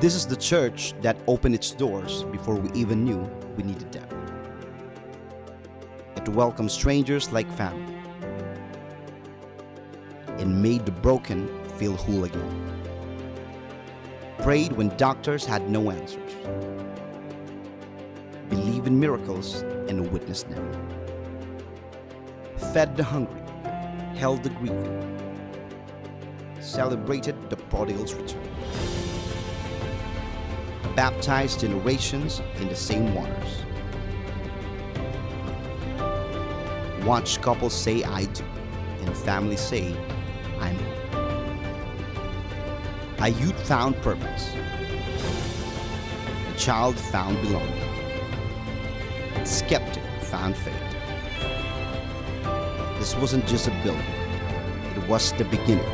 This is the church that opened its doors before we even knew we needed them. It welcomed strangers like family and made the broken feel whole again. Prayed when doctors had no answers. Believed in miracles and witnessed them. Fed the hungry, held the grieving, celebrated the prodigal's return. Baptized generations in the same waters. Watched couples say I do, and families say I'm home. A youth found purpose. A child found belonging. A skeptic found faith. This wasn't just a building. It was the beginning,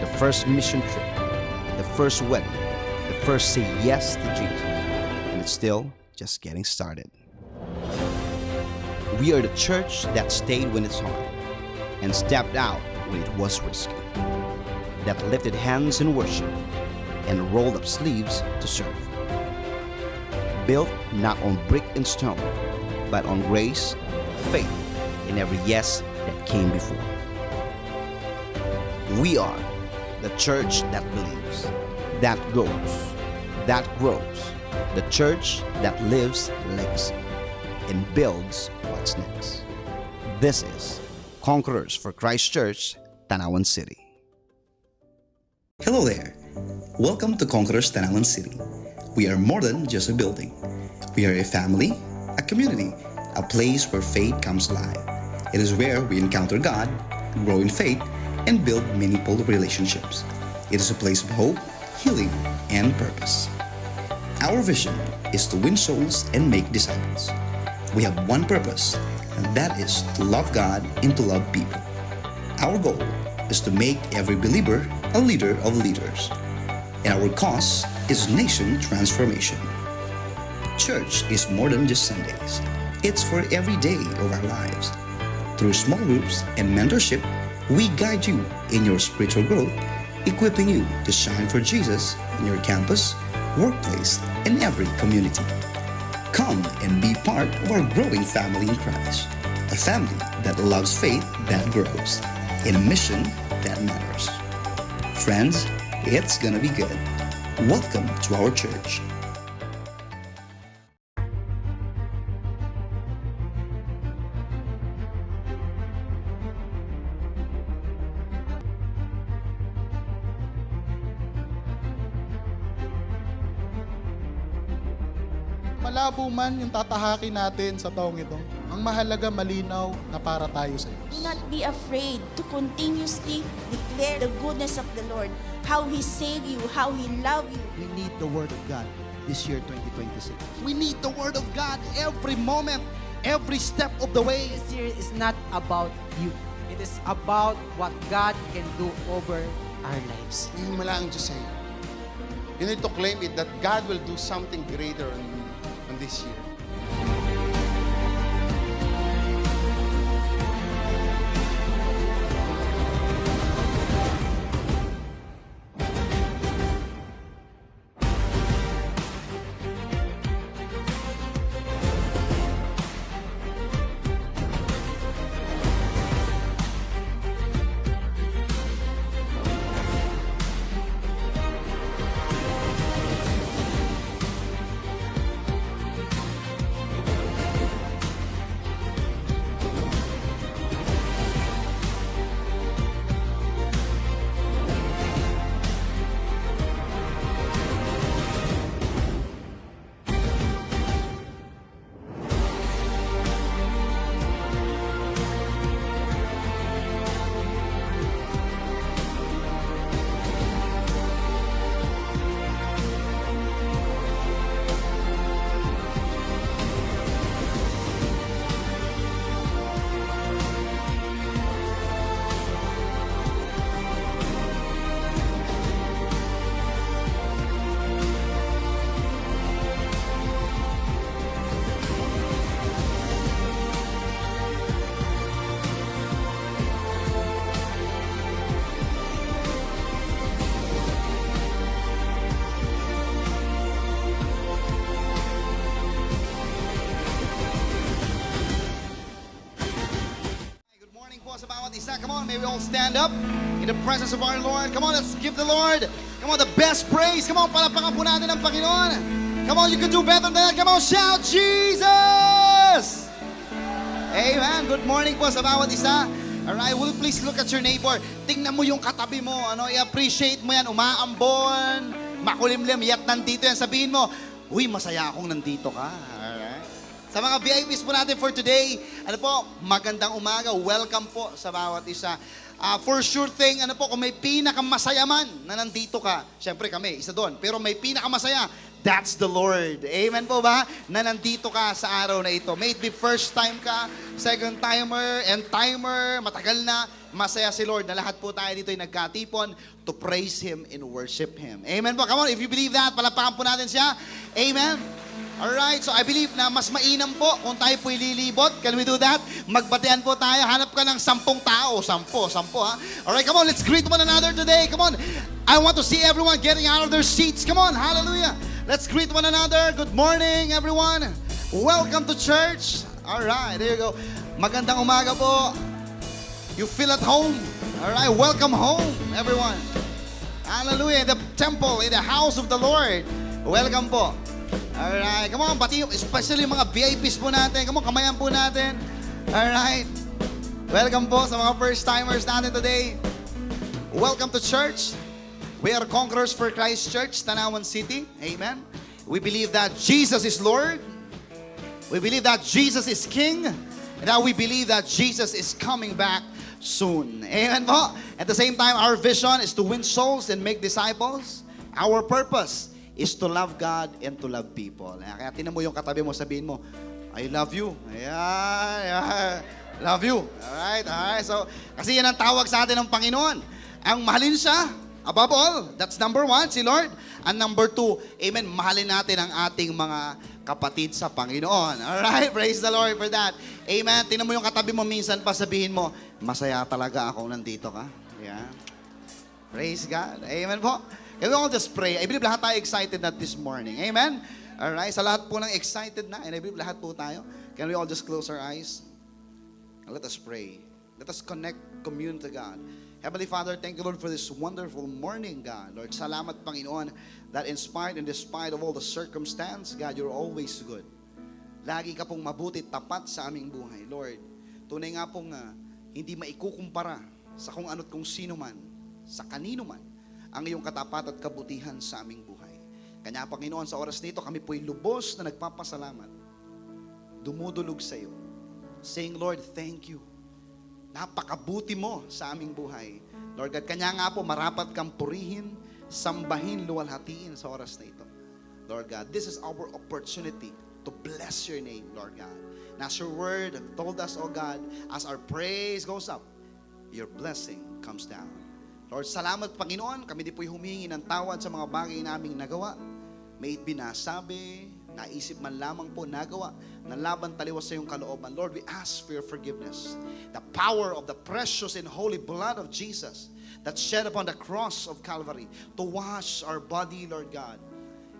the first mission trip, the first wedding, the first say yes to Jesus. And it's still just getting started. We are the church that stayed when it's hard and stepped out when it was risky, that lifted hands in worship and rolled up sleeves to serve. Built not on brick and stone, but on grace, faith, and every yes that came before. We are the church that believes, that goes, that grows, the church that lives legacy and builds what's next. This is Conquerors for Christ Church, Tanawan City. Hello there. Welcome to Conquerors Tanawan City. We are more than just a building. We are a family, a community, a place where faith comes alive. It is where we encounter God, grow in faith, and build meaningful relationships. It is a place of hope, healing, and purpose. Our vision is to win souls and make disciples. We have one purpose, and that is to love God and to love people. Our goal is to make every believer a leader of leaders. And our cause is nation transformation. Church is more than just Sundays. It's for every day of our lives. Through small groups and mentorship, we guide you in your spiritual growth, equipping you to shine for Jesus in your campus, workplace, and every community. Come and be part of our growing family in Christ, a family that loves faith that grows, in a mission that matters. Friends, it's gonna be good. Welcome to our church. Malabo man yung tatahakin natin sa taong ito, ang mahalaga malinaw na para tayo sa Do Diyos. not be afraid to continuously declare the goodness of the Lord, how He saved you, how He loved you. We need the Word of God this year, 2026. We need the Word of God every moment, every step of the way. This year is not about you. It is about what God can do over our lives. Hindi mo lang ang Diyos sa'yo. You need to claim it that God will do something greater on this year. po sa bawat isa. Come on, may we all stand up in the presence of our Lord. Come on, let's give the Lord, come on, the best praise. Come on, palapakan po natin ang Panginoon. Come on, you can do better than that. Come on, shout, Jesus! Amen. Good morning po sa bawat isa. Alright, will you please look at your neighbor? Tingnan mo yung katabi mo. I-appreciate mo yan. Umaambon, makulimlim, yat nandito yan. Sabihin mo, uy, masaya akong nandito ka. Alright. Sa mga VIPs po natin for today, magandang umaga. Welcome po sa bawat isa. For sure thing, kung may pinakamasaya man na nandito ka, syempre kami, isa doon. Pero may pinakamasaya, that's the Lord. Amen po ba? Na nandito ka sa araw na ito. May it be first time ka, second timer, and timer, matagal na, masaya si Lord na lahat po tayo dito ay nagkatipon to praise Him and worship Him. Amen po. Come on, if you believe that, palapakan po natin siya. Amen. Alright, so I believe na mas mainam po kung tayo po'y lilibot. Can we do that? Magbatean po tayo. Hanap ka ng 10 tao. 10 ha? Alright, come on, let's greet one another today. Come on. I want to see everyone getting out of their seats. Come on, hallelujah. Let's greet one another. Good morning, everyone. Welcome to church. Alright, there you go. Magandang umaga po. You feel at home. Alright, welcome home, everyone. Hallelujah. In the temple, in the house of the Lord. Welcome po. Alright, come on, pati especially mga VIPs po natin. Come on, kamayan po natin. Alright. Welcome po sa mga first-timers natin today. Welcome to church. We are Conquerors for Christ Church, Tanawan City. Amen. We believe that Jesus is Lord. We believe that Jesus is King. And that we believe that Jesus is coming back soon. Amen po. At the same time, our vision is to win souls and make disciples. Our purpose is to love God and to love people. Kaya tinan mo yung katabi mo, sabihin mo, I love you. Ayan. Love you. Alright. So, kasi yan ang tawag sa atin ng Panginoon. Ang mahalin siya, above all, that's number 1, si Lord. And number 2, amen, mahalin natin ang ating mga kapatid sa Panginoon. Alright, praise the Lord for that. Amen. Tingnan mo yung katabi mo, minsan pa sabihin mo, masaya talaga ako nandito ka. Ayan. Praise God. Amen po. Can we all just pray? I believe lahat tayo excited na this morning. Amen? Alright, sa lahat po ng excited na, and I believe lahat po tayo, can we all just close our eyes? And let us pray. Let us connect, commune to God. Heavenly Father, thank you, Lord, for this wonderful morning, God. Lord, salamat, Panginoon, that in spite and despite of all the circumstance, God, you're always good. Lagi ka pong mabuti, tapat sa aming buhay. Lord, tunay nga pong hindi maikukumpara sa kung ano't kung sino man, sa kanino man, ang iyong katapat at kabutihan sa aming buhay. Kanya, Panginoon, sa oras nito, kami po'y lubos na nagpapasalamat. Dumudulog sa iyo. Saying, Lord, thank you. Napakabuti mo sa aming buhay. Lord God, kanya nga po, marapat kang purihin, sambahin, luwalhatiin sa oras na ito. Lord God, this is our opportunity to bless your name, Lord God. And as your word told us, oh God, as our praise goes up, your blessing comes down. Lord, salamat Panginoon, kami di po'y humingi ng tawad sa mga bagay naming nagawa. May it be nasabi, naisip man lamang po nagawa, na laban taliwas sa iyong kalooban. Lord, we ask for your forgiveness. The power of the precious and holy blood of Jesus that shed upon the cross of Calvary to wash our body, Lord God,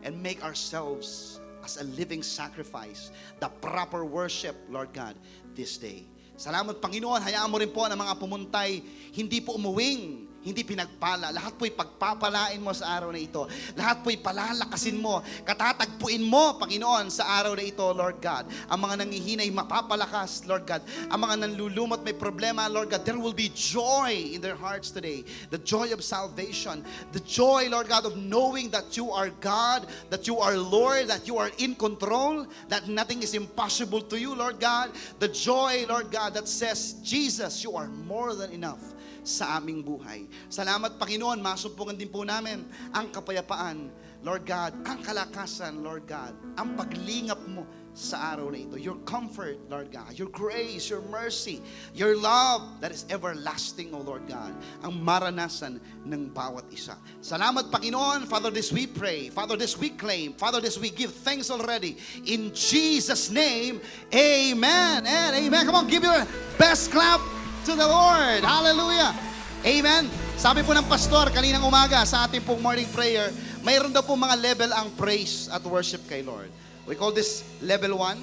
and make ourselves as a living sacrifice, the proper worship, Lord God, this day. Salamat Panginoon, hayaan mo rin po na mga pumuntay, hindi po umuwing, hindi pinagpala. Lahat po'y pagpapalain mo sa araw na ito. Lahat po'y palalakasin mo. Katatagpuin mo, Panginoon, sa araw na ito, Lord God. Ang mga nangihinay mapapalakas, Lord God. Ang mga nanlulumot may problema, Lord God. There will be joy in their hearts today. The joy of salvation. The joy, Lord God, of knowing that you are God, that you are Lord, that you are in control, that nothing is impossible to you, Lord God. The joy, Lord God, that says, Jesus, you are more than enough sa aming buhay. Salamat Panginoon, masumpungan din po namin ang kapayapaan, Lord God, ang kalakasan, Lord God, ang paglingap mo sa araw na ito. Your comfort, Lord God, your grace, your mercy, your love that is everlasting, O Lord God, ang maranasan ng bawat isa. Salamat Panginoon, Father, this we pray, Father, this we claim, Father, this we give thanks already. In Jesus' name, amen and amen. Come on, give your best clap to the Lord. Hallelujah. Amen. Sabi po ng pastor kaninang umaga sa ating pong morning prayer, mayroon daw po mga level ang praise at worship kay Lord. We call this level 1.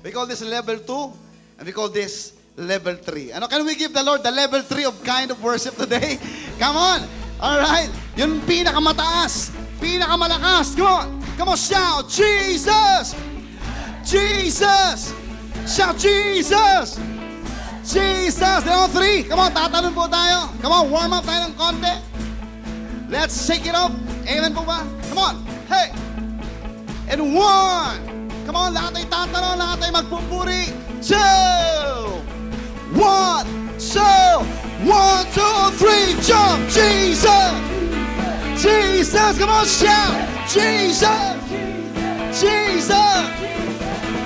We call this level 2. And we call this level 3. Ano, can we give the Lord the level 3 of kind of worship today? Come on. All right. Yung pinakamataas, pinakamalakas. Come on. Come on, shout, Jesus! Jesus! Shout, Jesus! Jesus! They're on 3. Come on, tatanong po tayo. Come on, warm up tayo ng konti. Let's shake it up. Amen po ba? Come on. Hey! And 1. Come on, lahat ay tatanong, lahat ay magpupuri. 2. 1, 2, 1, 2, 3, jump! Jesus! Jesus! Come on, shout! Jesus! Jesus!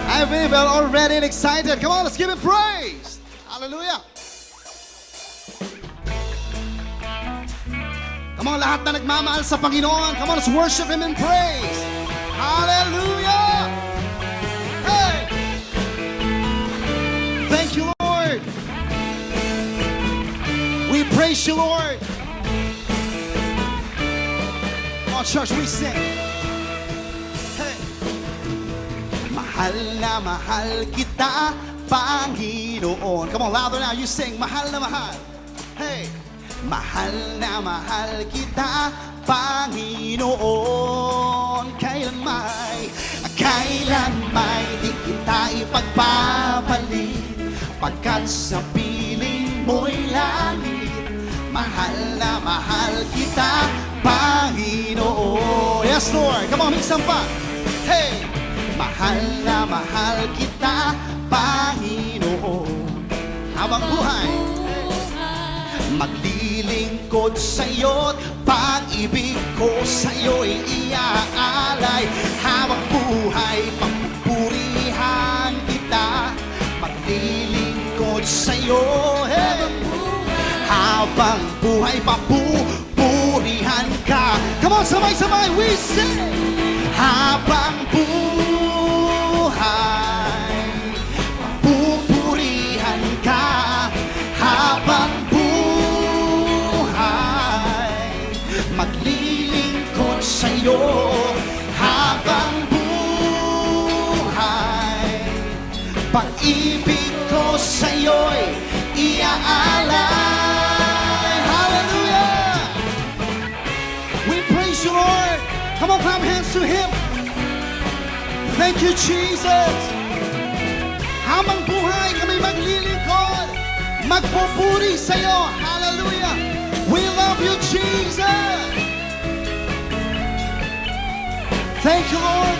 I believe we're already excited. Come on, let's give him praise. Hallelujah. Come on, lahat na nagmamahal sa Panginoon. Come on, let's worship him in praise. Hallelujah. Hey! Thank you, Lord. We praise you, Lord. Come on, church, we sing. Hey. Mahal na mahal kita, Panginoon. Come on, louder now. You sing, mahal na mahal. Hey. Mahal na mahal kita, Panginoon. Kailan may di kita ipagpapalit, pagkat sa piling mo'y langit. Mahal na mahal kita, Panginoon. Yes, Lord. Come on, minsan pa. Hey! Mahal na mahal kita, Panginoon. Habang buhay, maglilingkod sa'yo't pag-ibig ko sa'yo'y iaalay. Habang buhay, papupurihan kita. Maglilingkod sa'yo, hey! Habang buhay, papupurihan ka. Come on, sabay-sabay, we sing! Habang buhay, papupurihan ka. Habang maglilingkod sa'yo habang buhay. Pag-ibig ko sa'yo'y iaalay. Hallelujah! We praise you, Lord. Come on, clap hands to him. Thank you, Jesus. Habang buhay kami maglilingkod, magpupuri sa'yo. Hallelujah! We love you, Jesus. Thank you, Lord.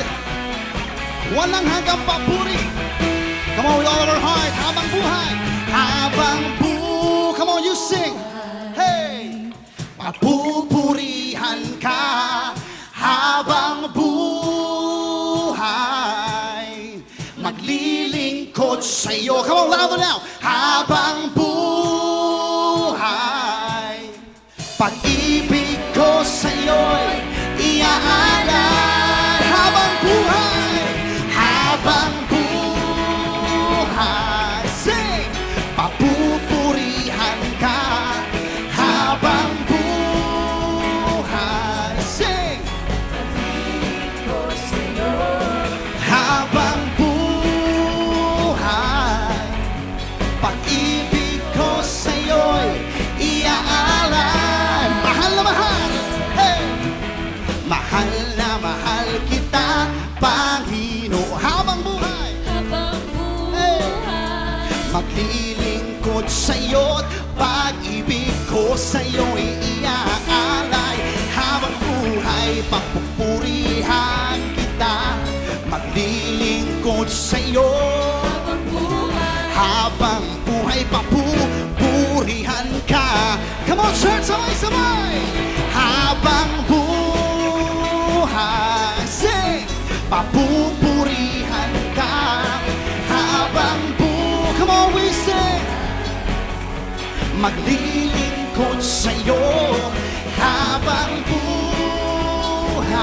Walang hanggang papuri. Come on, with all of our heart. Habang buhay. Come on, you sing. Hey. Papupurihan ka habang buhay. Maglilingkod sa'yo. Come on, louder now. Habang buhay. Pag-ibig ko sa'yo'y iaalay. Habang buhay, habang buhay. Sing! Papupurihan ka habang buhay. Sing! Habang buhay. Pag-ibig ko sa'yo'y iaalay. Mahal na mahal, hey! Mahal na mahal kita, Panginoon. Habang buhay, hey! Maglilingkod sa'yo't pag-ibig ko sa'yo'y iaalay. Habang buhay, papupurihan kita. Maglilingkod sa'yo. Habang buhay, papupurihan ka. Come on, church, sabay-sabay! Habang buhay, sing! Papupurihan ka. Habang buhay, come on, we sing! Maglilingkod sa'yo. Habang buhay,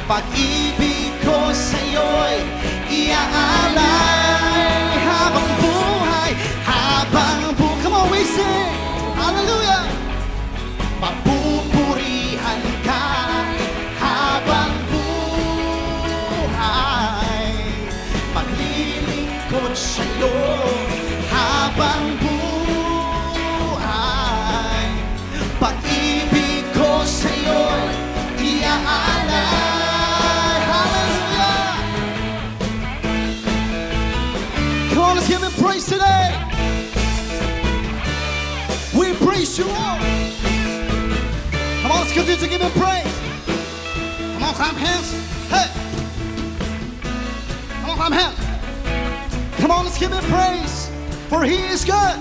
pag-ibig ko sa'yo'y iaalay. Habang buhay, come on, we sing! Hallelujah! Papupurihan ka habang buhay. Maglilingkod sa'yo habang buhay. Pag-ibig ko sa'yo'y iaalay. Hallelujah! Come on, let's give him praise today. We praise you, Lord. Come on, let's continue to give him praise. Come on, clap hands. Hey! Come on, clap hands. Come on, let's give him praise, for he is good.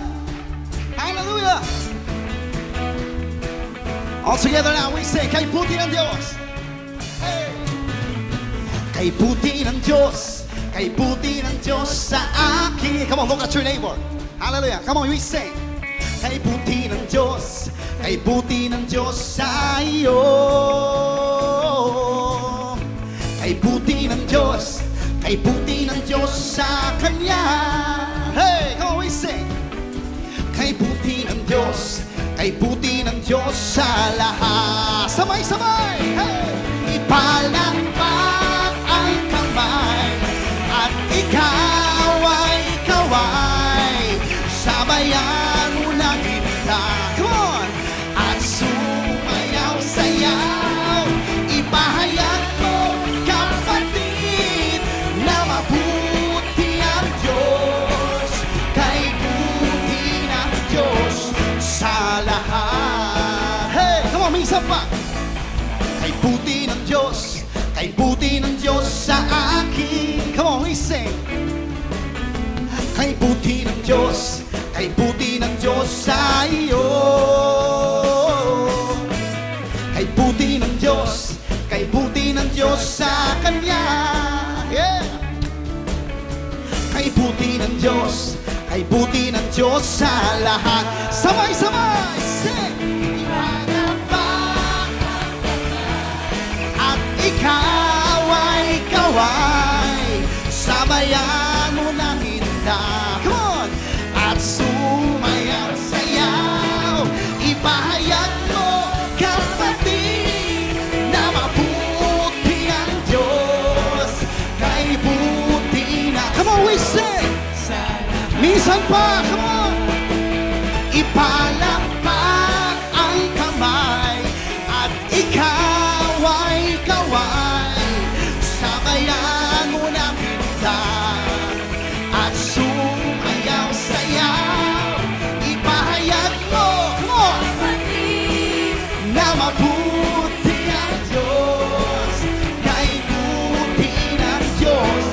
Hallelujah. All together now, we say, kay buti ng Diyos. Hey! Kay buti ng Diyos, kay buti ng Diyos sa akin. Come on, look at your neighbor. Hallelujah. Come on, we sing. Kay buti ng Diyos, kay buti ng Diyos sa iyo. Kay buti ng Diyos, kay buti ng Diyos sa Kanya. Hey, come on, we sing. Kay buti ng Diyos, kay buti ng Diyos sa lahat. Sabay-sabay! Hey! Ipalakpak ang kamay at ikaw ay kaway. Sabayan mo ng kita. Come on! At sumayaw-sayaw. Ipahayag mo, kapatid, na mabuti ang Diyos. Kay buti ng Diyos sa lahat. Hey! Come on, minsan pa. Kay buti ng Diyos, kay buti ng Diyos sa akin. Come on, we sing. Kay buti ng Diyos, kay buti ng Diyos sa iyo. Kay buti ng Diyos, kay buti ng Diyos sa Kanya. Yeah! Kay buti ng Diyos, kay buti ng Diyos sa lahat. Sabay-sabay! Sing! At ikaw ay kaway. Sabayan mo ng hinda. Come on! At sumayaw-sayaw. Ipahayag mo, kapatid, na mabuti ang Diyos. Kay buti na. Come on, we sing! Minsan pa, come on! Ipalakpak ang kamay at ikaw ay kaway. Sabayan mo ng hinda at sumayaw-sayaw. Ipahayag mo, come on, na mabuti ang Diyos. Kay buti ng Diyos.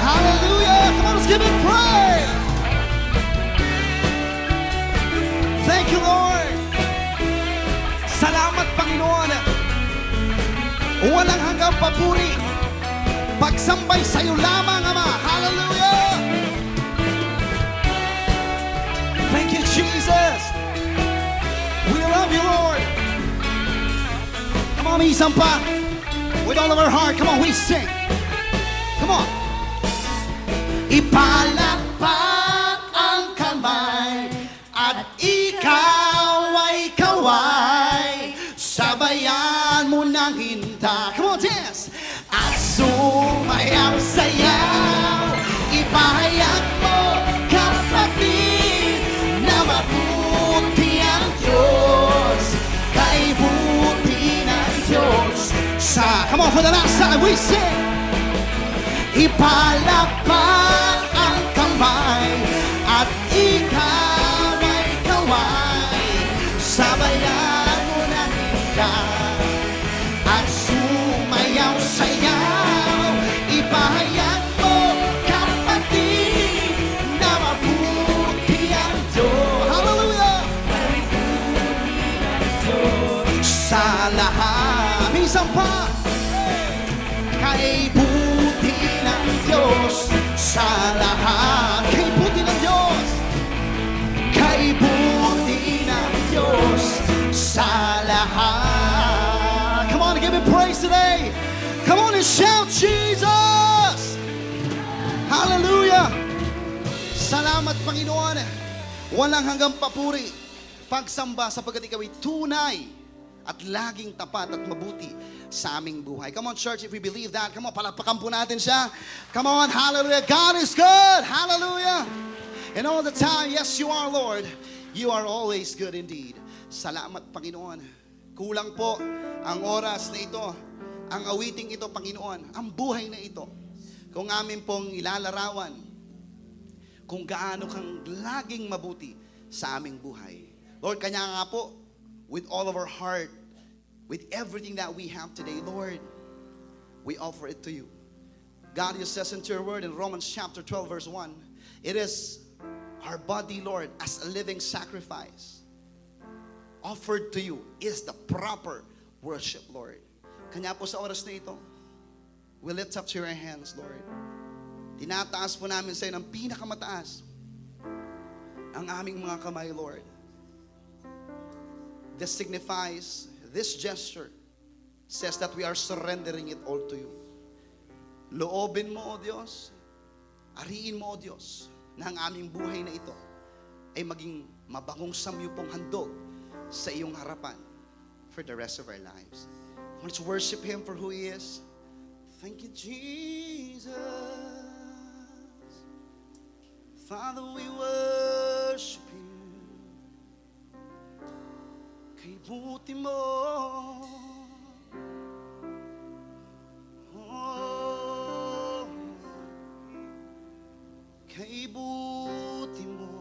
Hallelujah! Come on, let's give him praise! Thank you, Lord! Salamat, Panginoon! Walang hanggang papuri. Pagsambay sa'yo lamang, Ama. Hallelujah! Thank you, Jesus! We love you, Lord! Come on, isang pa. With all of our heart, come on, we sing. Come on. Ipalakpak ang kamay at ikaw ay kaway. Sabayan mo ng hinda. Come on, dance! At sumayaw-sayaw. Ipahayag mo, kapatid, na mabuti ang Diyos. Kay buti ng Diyos sa... Come on, for the last time, we sing! Ipalakpak ang kamay at ikaw ay kaway. Sabayan mo ng hinda at sumayaw-sayaw. Ipahayag mo, kapatid, na mabuti ang Diyos. Hallelujah! Sa lahat, minsan pa, kay buti ng Diyos sa lahat. Kay buti ng Diyos. Kay buti ng Diyos sa lahat. Come on, give him praise today. Come on and shout, Jesus! Hallelujah! Salamat, Panginoon. Walang hanggang papuri. Pagsamba sapagkat ikaw ay tunay at laging tapat at mabuti sa aming buhay. Come on, church, if we believe that, come on, palakpakan po natin siya. Come on, hallelujah. God is good. Hallelujah. And all the time, yes, you are, Lord. You are always good indeed. Salamat, Panginoon. Kulang po ang oras na ito, ang awiting ito, Panginoon, ang buhay na ito. Kung amin pong ilalarawan, kung gaano kang laging mabuti sa aming buhay. Lord, kanya nga po, with all of our heart, with everything that we have today, Lord, we offer it to you. God, you says into your word in Romans chapter 12, verse 1, it is our body, Lord, as a living sacrifice offered to you is the proper worship, Lord. Kanya po sa oras na ito, we lift up to your hands, Lord. Tinataas po namin sa iyo ng pinakamataas ang aming mga kamay, Lord. This signifies, this gesture says that we are surrendering it all to you. Loobin mo, O Diyos, ariin mo, O Diyos, na ang aming buhay na ito ay maging mabangong samyupong handog sa iyong harapan for the rest of our lives. Let's worship Him for who He is. Thank you, Jesus. Father, we worship You. Kay buti mo. Oh, kay buti mo.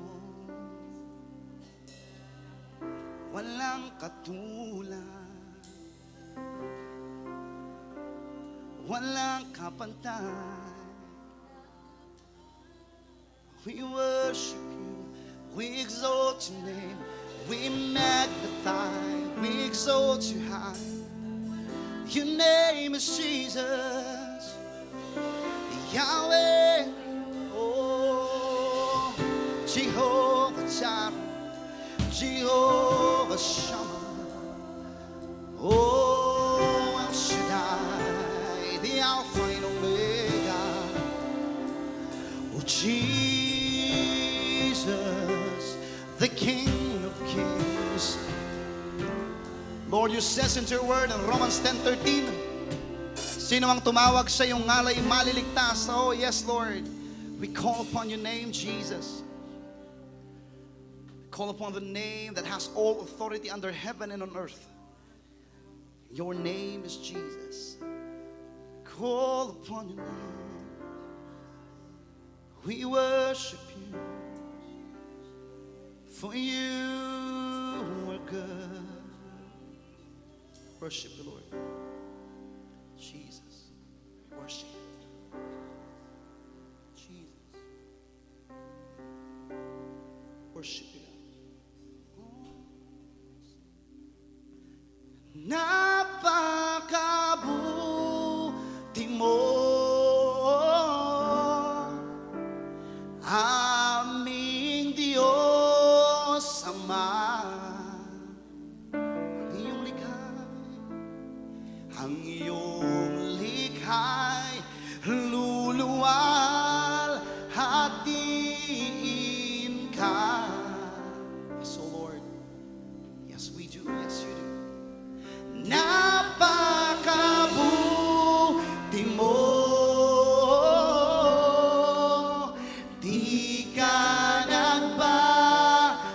Walang katulad, walang kapantay. We worship You, we exalt Your name, we magnify, we exalt You high. Your name is Jesus, Yahweh, oh, Jehovah Jireh, Jehovah Shammah, oh, El Shaddai, the Alpha and Omega, oh, Jesus, the King of Kings. Lord, You says in Your word in Romans 10:13, sino ang tumawag sa iyong ngalay maliligtas? Oh, yes, Lord, we call upon Your name, Jesus. Call upon the name that has all authority under heaven and on earth. Your name is Jesus. Call upon Your name. We worship You, for You are good. Worship the Lord. Jesus. Worship. Jesus. Worship You. Napakabuti mo, aming Diyos Ama. Ang iyong likhay, luluwal, hatiin ka. So Lord, yes we do, yes You do. Napakabuti mo, di ka nagbabago.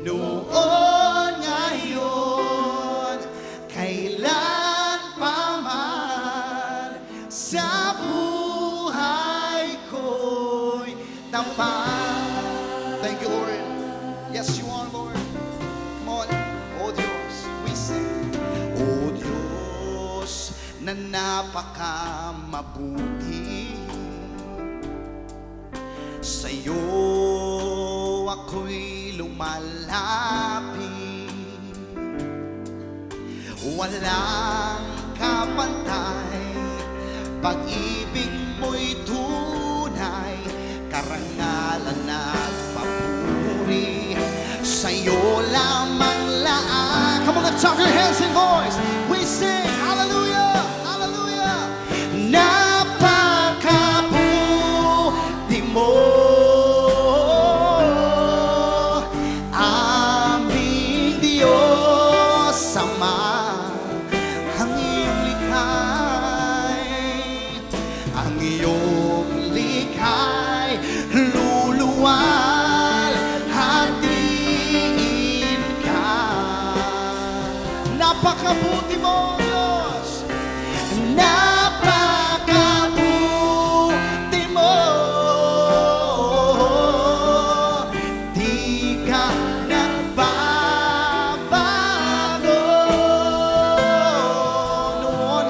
Noon ngayon, kailan pa man, sa buhay ko'y tapat. Thank You, Lord. Yes, You are, Lord. Come on. O Diyos, we sing. O Diyos, na napakamabuti, sa'yo ako'y lumalapit. Walang kapantay, pag-ibig mo'y tunay, karangalan at papuri, sa'yo lamang laan. Come on, let's clap your hands and voice. We sing, hallelujah, hallelujah. Napakabuti mo, aming Diyos Ama. Ang iyong likhay, ang iyong likha'y luluwal, hatiin ka. Napakabuti mo, Diyos. Napakabuti mo. Di ka nagbabago. Noon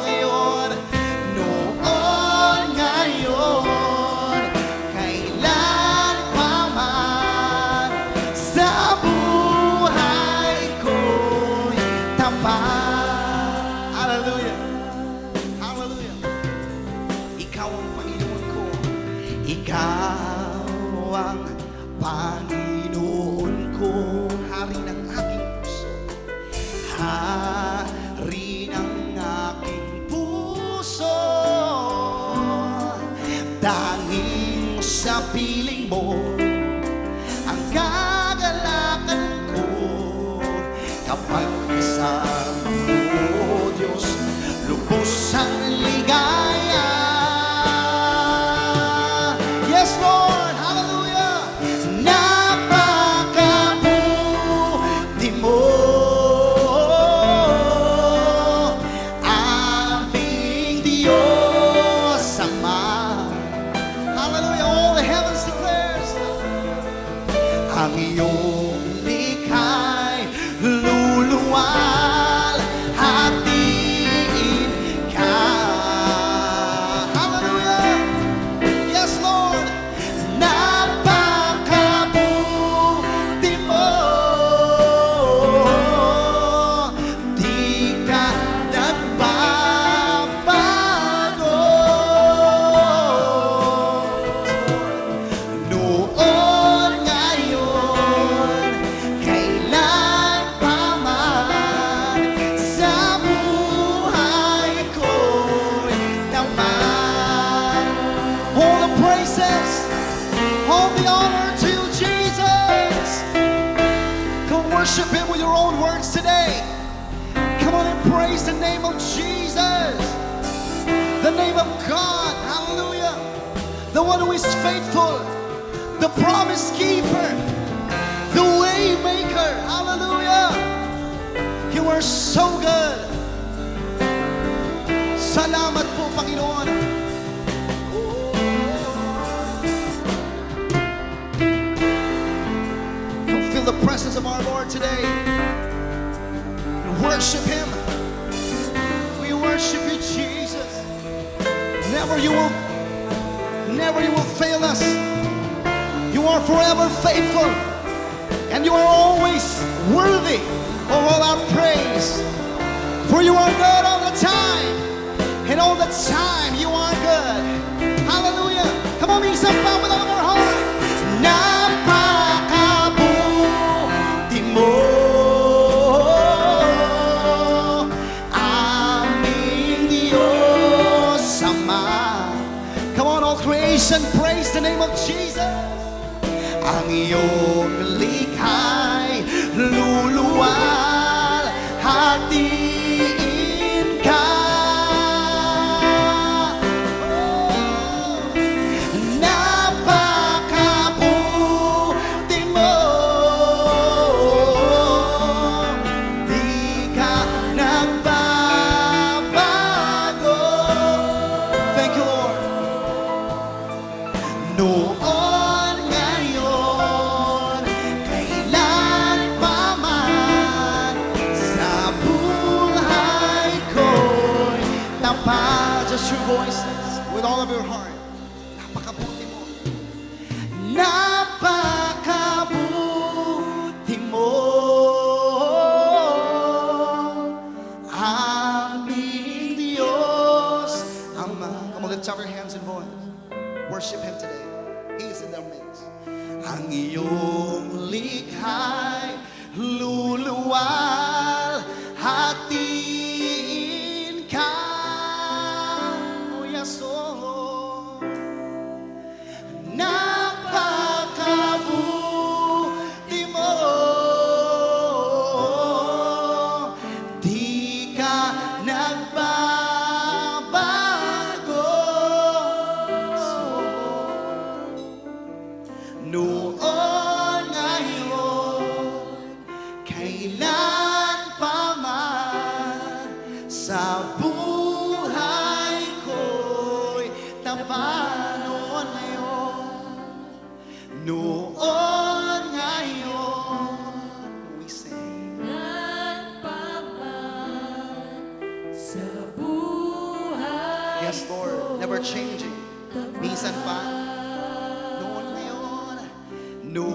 ngayon, kailan pa man sa buhay ko'y tapat. Hallelujah. Hallelujah. Ikaw ang Panginoon ko. Ikaw ang Panginoon ko. Hari ng aking puso. Hari ng aking puso. Tanging sa piling mo ang kagalakan ko. Kapag kasama mo, Diyos, lubos ang ligaya. Yes, Lord. Hallelujah. Napakabuti mo, aming Diyos Ama. Hallelujah. All the heavens declares, ang iyong likha'y luluwal, hatiin ka. Hallelujah. Yes, Lord. Napakabuti mo. Di ka nagbabago. Noon, ngayon, kailan pa man sa buhay ko'y naman. All the praises, all the honor to Jesus. Come worship Him with your own words today. Come on and praise the name of Jesus, the name of God. Hallelujah. The one who is faithful, the promise keeper, the way maker. Hallelujah. You are so good. Salamat po, Panginoon. Come feel the presence of our Lord today. Worship Him. We worship you, Jesus. Never you will fail us. You are forever faithful, and you are always worthy of all our praise. For you are good all the time, and all the time you are good. Hallelujah. Come on, minsan pa with all of our heart. Napakabuti mo, aming Diyos Ama. Come on, all creation, praise the name of Jesus. Ang iyong likha'y luluwal, hatiin ka. Napakabuti mo, di ka nagbabago. Thank you, Lord. Noon, ngayon, kailan pa man sa buhay ko'y tapat. Just your voices with all of your heart. Napakabuti mo. Napakabuti mo, aming Diyos Ama. Come on, lift up your hands and voice. Worship Him today. He is in their midst. Ang iyong likha'y luluwal, hatiin ka. Oh yes, oh Lord. Napakabuti mo, di ka nagbabago. pa noon ngayon, we sing. Yes, Lord, never changing. Minsan pa, noon ngayon, we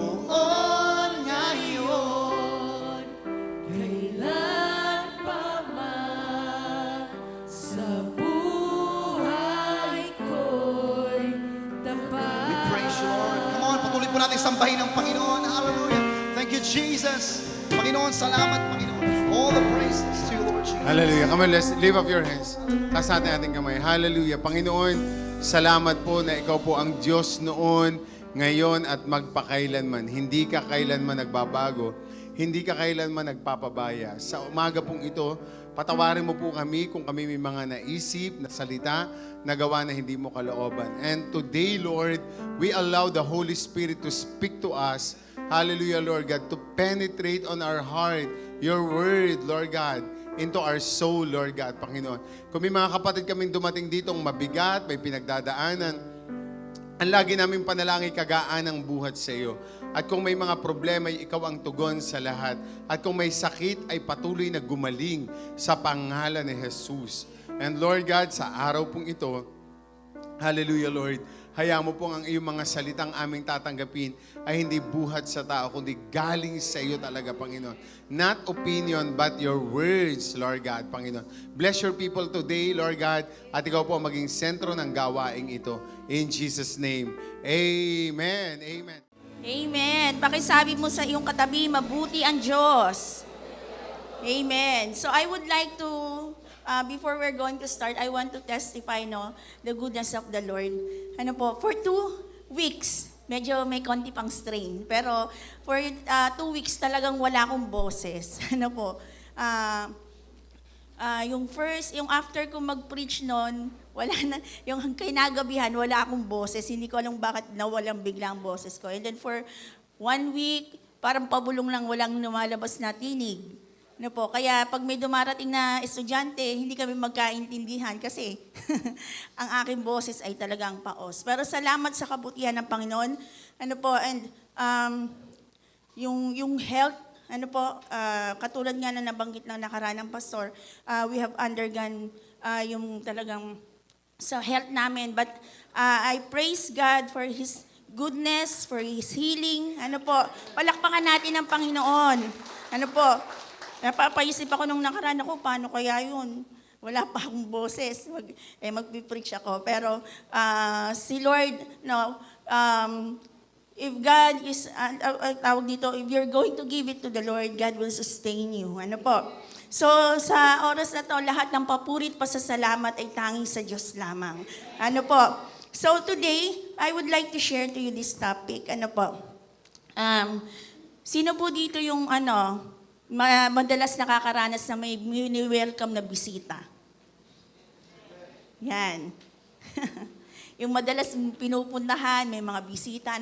praise you, Lord. Come on, patuloy po natin sambahin ang Panginoon. Hallelujah. Thank you, Jesus. Panginoon, salamat, Panginoon. All the praises to you, Lord Jesus. Hallelujah. Come on, let's lift up your hands. Taas natin ating kamay. Hallelujah. Panginoon, salamat po na ikaw po ang Diyos noon, ngayon at magpakailanman. Hindi ka kailanman nagbabago. Hindi ka kailanman nagpapabaya. Sa umaga pong ito, patawarin mo po kami kung kami may mga naisip, na salita, nagawa na hindi mo kalooban. And today, Lord, we allow the Holy Spirit to speak to us. Hallelujah, Lord God, to penetrate on our heart your word, Lord God, into our soul, Lord God, Panginoon. Kung may mga kapatid kaming dumating ditong mabigat, may pinagdadaanan, ang lagi namin panalangin kagaan ng buhat sa iyo. At kung may mga problema, ikaw ang tugon sa lahat. At kung may sakit, ay patuloy na gumaling sa pangalan ni Jesus. And Lord God, sa araw pong ito, hallelujah, Lord, hayaan mo pong ang iyong mga salitang aming tatanggapin ay hindi buhat sa tao, kundi galing sa iyo talaga, Panginoon. Not opinion, but your words, Lord God, Panginoon. Bless your people today, Lord God, at ikaw po maging sentro ng gawaing ito. In Jesus' name, amen. Amen. Amen. Pakisabi mo sa iyong katabi, mabuti ang Diyos. Amen. So I would like to, before we're going to start, I want to testify, the goodness of the Lord. For 2 weeks, medyo may konti pang strain. Pero for 2 weeks talagang wala akong boses. Yung after ko mag-preach noon, wala na, yung kinagabihan, wala akong boses. Hindi ko alam bakit nawalang bigla ang boses ko. And then for 1 week, parang pabulong lang, walang lumalabas na tinig. Kaya pag may dumarating na estudyante, hindi kami magkaintindihan kasi ang aking boses ay talagang paos. Pero salamat sa kabutihan ng Panginoon. Yung health, katulad nga na nabanggit ng nakaraan ng pastor, we have undergone yung talagang sa health namin. But I praise God for His goodness, for His healing. Palakpakan natin ang Panginoon. Napapaisip ako nung nakaraan ako, paano kaya yun? Wala pa akong boses. Magpipreach ako. Pero si Lord, if God is, if you're going to give it to the Lord, God will sustain you. So, sa oras na to, lahat ng papurit pasasalamat ay tanging sa Diyos lamang. So, today, I would like to share to you this topic. Sino po dito yung, madalas nakakaranas na may welcome na bisita? Yan. Yung madalas pinupuntahan, may mga bisita,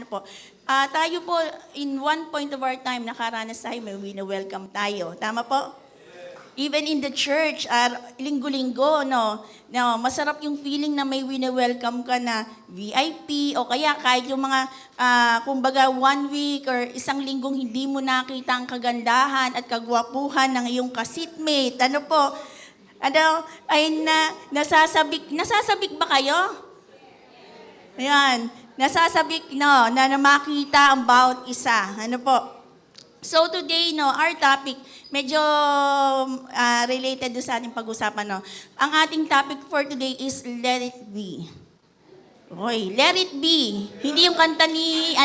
tayo po, in one point of our time, nakaranas tayo, may wini-welcome tayo. Tama po? Even in the church, linggo-linggo, masarap yung feeling na may wini-welcome ka na VIP, o kaya kahit yung mga, kumbaga 1 week or isang linggong hindi mo nakita ang kagandahan at kagwapuhan ng iyong kasitmate. Nasasabik ba kayo? Ayan, nasasabik na makita ang bawat isa. So today, our topic, medyo related do sa ating pag-usapan. Ang ating topic for today is Let It Be. Oy, Let It Be. Hindi yung kanta ni,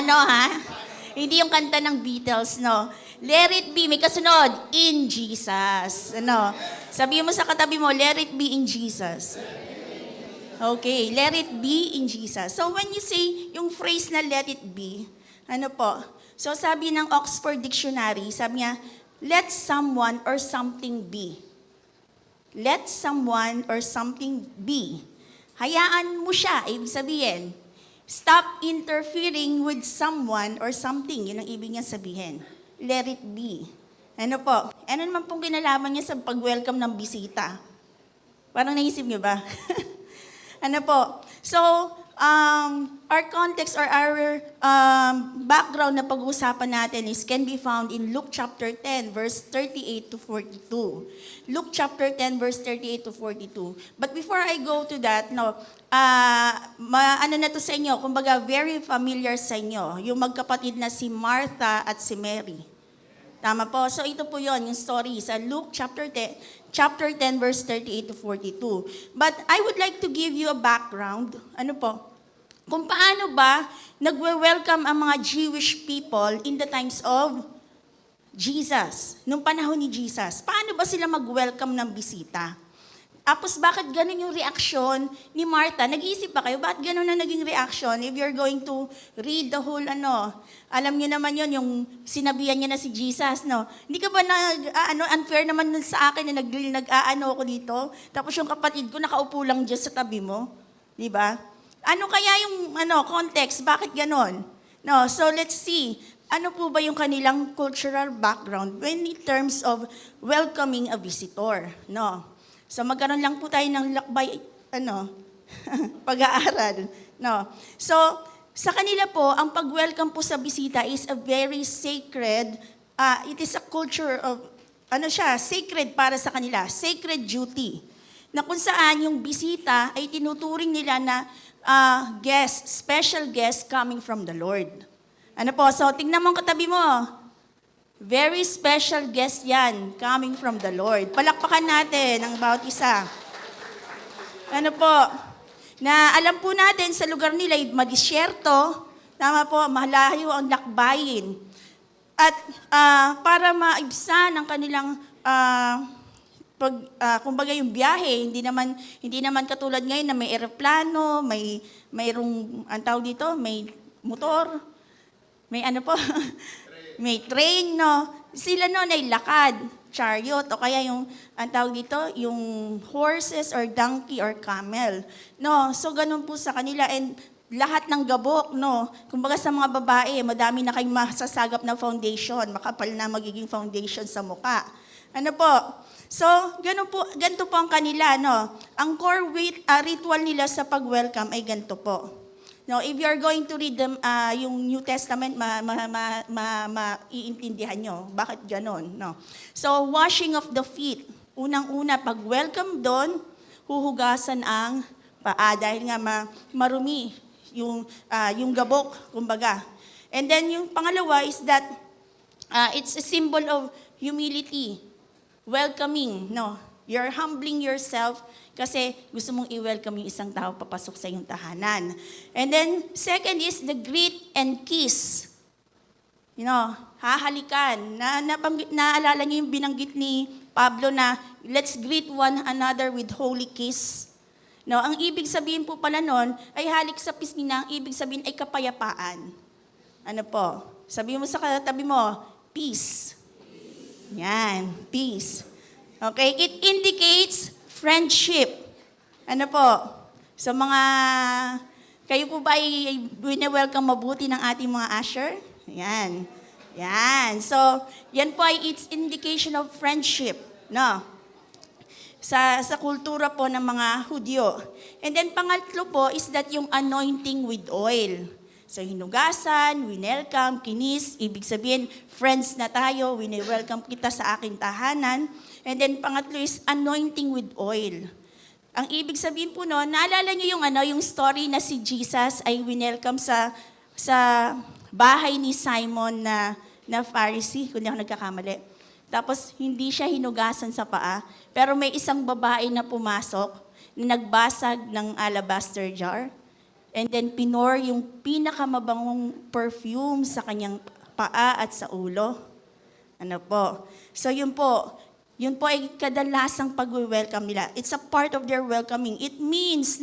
Hindi yung kanta ng Beatles, Let It Be, may kasunod, in Jesus. Sabihin mo sa katabi mo, Let It Be in Jesus. Okay, let it be in Jesus. So when you say yung phrase na let it be, so sabi ng Oxford Dictionary, sabi niya, let someone or something be. Let someone or something be. Hayaan mo siya, ibig sabihin. Stop interfering with someone or something. Yun ang ibig niya sabihin. Let it be. Ano naman pong kinalaman niya sa pag-welcome ng bisita? Parang naisip niyo ba? So, our context or our background na pag-uusapan natin can be found in Luke chapter 10, verse 38 to 42. Luke chapter 10, verse 38 to 42. But before I go to that, ano na to sa inyo, kumbaga very familiar sa inyo, yung magkapatid na si Martha at si Mary. Tama po. So ito po yon yung story sa Luke chapter 10, verse 38 to 42. But I would like to give you a background, kung paano ba nagwe-welcome ang mga Jewish people in the times of Jesus, nung panahon ni Jesus. Paano ba sila mag-welcome ng bisita? Tapos bakit ganun yung reaksyon ni Martha? Nag-iisip pa kayo, bakit ganun na naging reaction? If you're going to read the whole alam niyo naman yon yung sinabihan niya na si Jesus, no? Hindi ka ba unfair naman sa akin na nag-aano ako dito? Tapos yung kapatid ko nakaupo lang dyan sa tabi mo. Di ba? Ano kaya yung context? Bakit ganon? No, so let's see. Ano po ba yung kanilang cultural background when in terms of welcoming a visitor? No. So magkaroon lang po tayo ng lakbay, pag-aaral. No. So, sa kanila po, ang pag-welcome po sa bisita is a very sacred, it is a culture of, sacred para sa kanila, sacred duty. Na kung saan yung bisita ay tinuturing nila na guest, special guest coming from the Lord. So tingnan mo ang katabi mo. Very special guest yan, coming from the Lord. Palakpakan natin ang bawat isa. Na alam po natin sa lugar nila, madisyerto, tama po, malayo ang lakbayin. At para maibsan ang kanilang, kumbaga yung biyahe, hindi naman katulad ngayon na may eroplano, mayroong, may motor, may may train, no? Sila ay lakad, chariot, o kaya yung, yung horses or donkey or camel. No? So, ganun po sa kanila. And lahat ng gabok, no? Kumbaga sa mga babae, madami na kayong masasagap na foundation, makapal na magiging foundation sa muka. So, ganito po ang kanila, no? Ang core ritual nila sa pag-welcome ay ganito po. No, if you are going to read yung New Testament, iintindihan nyo. Bakit ganon? No. So, washing of the feet. Unang-una, pag-welcome doon, huhugasan ang paa dahil nga marumi yung gabok, kumbaga. And then yung pangalawa is that it's a symbol of humility, welcoming, no? You're humbling yourself kasi gusto mong i-welcome yung isang tao papasok sa iyong tahanan. And then, second is the greet and kiss. Hahalikan. Naalala niyo yung binanggit ni Pablo na let's greet one another with holy kiss. No, ang ibig sabihin po pala nun ay halik sa pisngi, ang ibig sabihin ay kapayapaan. Sabihin mo sa katabi mo, peace. Yan, peace. Okay, it indicates friendship. So kayo po ba ay wini-welcome mabuti ng ating mga usher? Yan. So, yan po ay its indication of friendship, no? Sa kultura po ng mga Hudyo. And then pangatlo po is that yung anointing with oil. So, hinugasan, winelcome, kinis, ibig sabihin, friends na tayo, wini-welcome kita sa aking tahanan. And then pangatlo is anointing with oil. Ang ibig sabihin po naalala niyo yung story na si Jesus ay winelcome sa bahay ni Simon na Pharisee, kung di ako nagkakamali. Tapos hindi siya hinugasan sa paa, pero may isang babae na pumasok na nagbasag ng alabaster jar. And then pinor yung pinakamabangong perfume sa kanyang paa at sa ulo. So yun po ay kadalasang pag-welcome nila. It's a part of their welcoming. It means,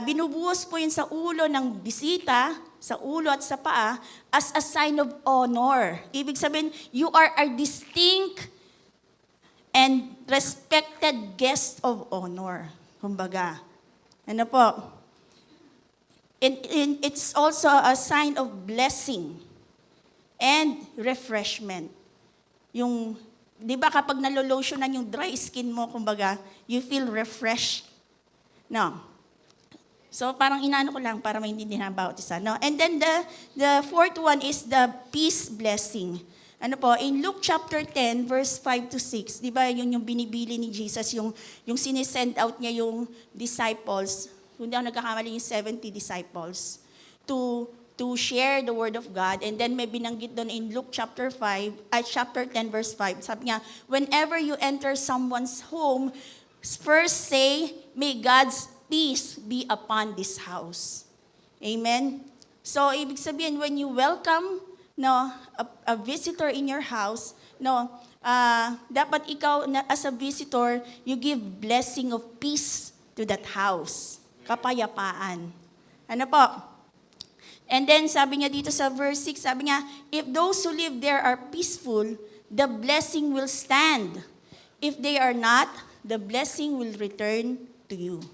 binubuhos po yun sa ulo ng bisita, sa ulo at sa paa, as a sign of honor. Ibig sabihin, you are a distinct and respected guest of honor. Kumbaga. It's also a sign of blessing and refreshment. Di ba kapag nalolotionan yung dry skin mo, kumbaga, you feel refreshed. No. So parang inaano ko lang para maintindihan ang bawat isa. No? And then the fourth one is the peace blessing. Ano po, in Luke chapter 10, verse 5 to 6, di ba yun yung binibili ni Jesus, yung sinisend out niya yung disciples, kung di ako nagkakamali yung 70 disciples, to share the word of God. And then may binanggit doon in Luke chapter 10, verse 5. Sabi niya, whenever you enter someone's home, first say, may God's peace be upon this house. Amen? So, ibig sabihin, when you welcome a visitor in your house, dapat ikaw as a visitor, you give blessing of peace to that house. Kapayapaan. Ano po? And then sabi niya dito sa verse 6, sabi niya, if those who live there are peaceful, the blessing will stand. If they are not, the blessing will return to you.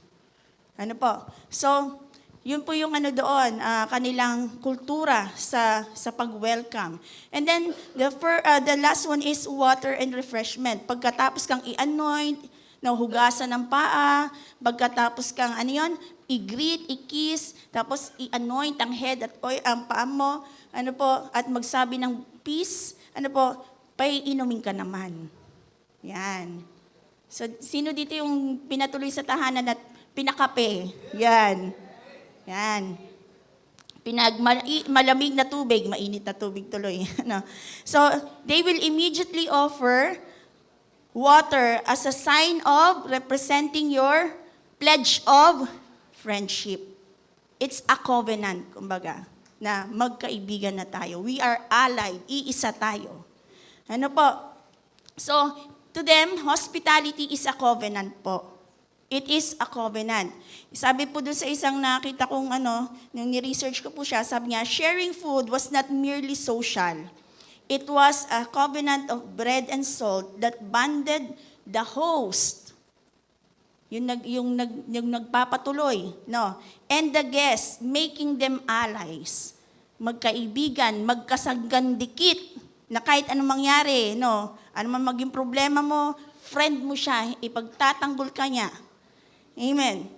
Ano po? So, yun po yung doon, kanilang kultura sa pag-welcome. And then, the last one is water and refreshment. Pagkatapos kang i-anoint, hugasan ng paa, pagkatapos kang i-greet, i-kiss, tapos i-anoint ang head at ang paa mo, at magsabi ng peace, paiinumin ka naman. Yan. So, sino dito yung pinatuloy sa tahanan at pinakape? Yan. Yan. Malamig na tubig, mainit na tubig tuloy. So, they will immediately offer water as a sign of representing your pledge of friendship. It's a covenant, kumbaga, na magkaibigan na tayo. We are allied, iisa tayo. Ano po? So, to them, hospitality is a covenant po. It is a covenant. Sabi po doon sa isang nakita kong nung ni-research ko po siya, sabi niya, sharing food was not merely social. It was a covenant of bread and salt that bonded the host. Yung nagpapatuloy, and the guests, making them allies. Magkaibigan, magkasagandikit, na kahit anong mangyari, ano man maging problema mo, friend mo siya, ipagtatanggol ka niya. Amen.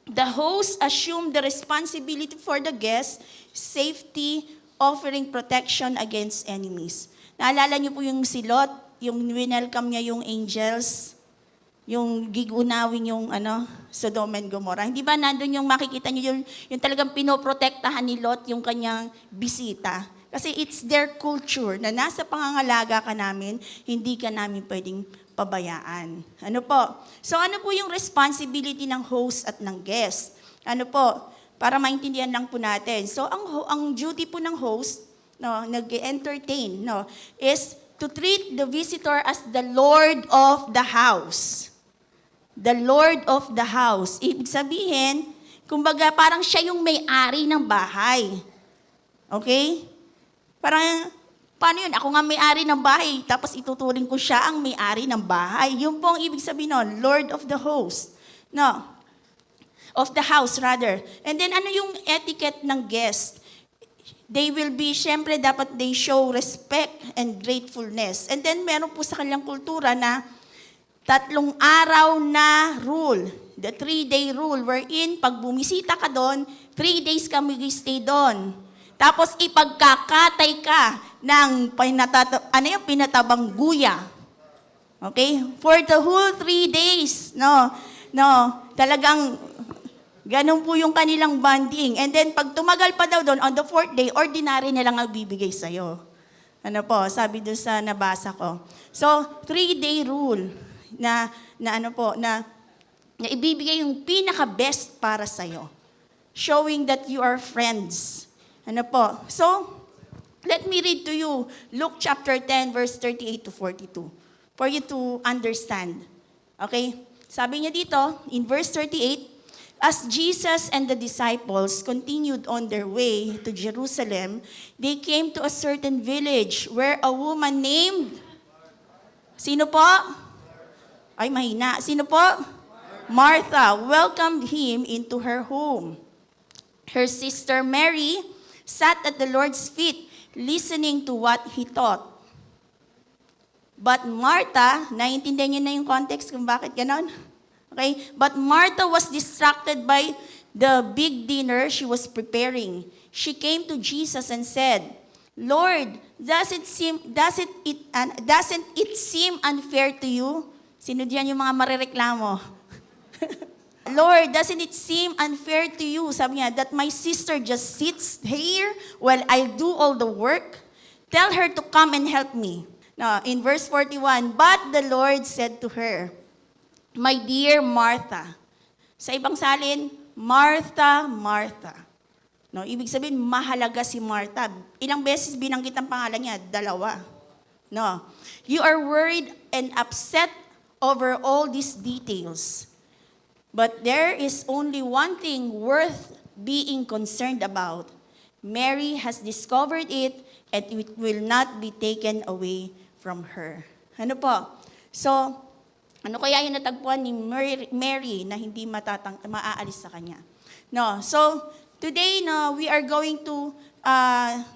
The host assumed the responsibility for the guest, safety, offering protection against enemies. Naalala niyo po yung si Lot, yung winelcome niya yung angels, yung gigunawin yung Sodom and Gomorrah. Hindi ba nandun yung makikita niyo yung talagang pinoprotektahan ni Lot yung kanyang bisita? Kasi it's their culture na nasa pangangalaga ka namin, hindi ka namin pwedeng pabayaan. Ano po? So ano po yung responsibility ng host at ng guest? Ano po? Para maintindihan lang po natin. So ang duty po ng host, nag-entertain, is to treat the visitor as the Lord of the house. The Lord of the house. Ibig sabihin, kumbaga parang siya yung may-ari ng bahay. Okay? Parang paano yun? Ako nga may-ari ng bahay, tapos ituturing ko siya ang may-ari ng bahay. Yun po ang ibig sabihin nun, Lord of the host. Of the house rather. And then ano yung etiquette ng guest? They will be, syempre dapat they show respect and gratefulness. And then meron po sa kanilang kultura na 3 araw na rule. The 3-day rule wherein pag bumisita ka doon, 3 days ka mag-stay doon. Tapos ipagkakatay ka ng pinatabang guya. Okay? For the whole 3 days. Talagang ganun po yung kanilang bonding. And then pag tumagal pa daw doon, on the 4th day, ordinary na lang ang bibigay sa'yo. Ano po, sabi doon sa nabasa ko. So, 3-day rule na ibibigay yung pinaka-best para sa'yo. Showing that you are friends. Ano po? So, let me read to you Luke chapter 10, verse 38 to 42 for you to understand. Okay? Sabi niya dito, in verse 38, as Jesus and the disciples continued on their way to Jerusalem, they came to a certain village where a woman named, sino po? Ay, mahina. Sino po? Martha welcomed him into her home. Her sister Mary sat at the Lord's feet, listening to what he taught. But Martha, naiintindihan niyo na yung context kung bakit ganon? Okay? But Martha was distracted by the big dinner she was preparing, she came to Jesus and said, Lord, doesn't it seem unfair to you? Sino diyan yung mga marereklamo? Lord, doesn't it seem unfair to you, sabi niya, that my sister just sits here while I do all the work? Tell her to come and help me. Now, in verse 41, but the Lord said to her, my dear Martha. Sa ibang salin, Martha, Martha. No, ibig sabihin, mahalaga si Martha. Ilang beses binanggit ang pangalan niya? 2. No. You are worried and upset over all these details. But there is only one thing worth being concerned about. Mary has discovered it and it will not be taken away from her. Ano po? So, ano kaya yung natagpuan ni Mary na hindi maaalis sa kanya? No. So, today, no, we are going to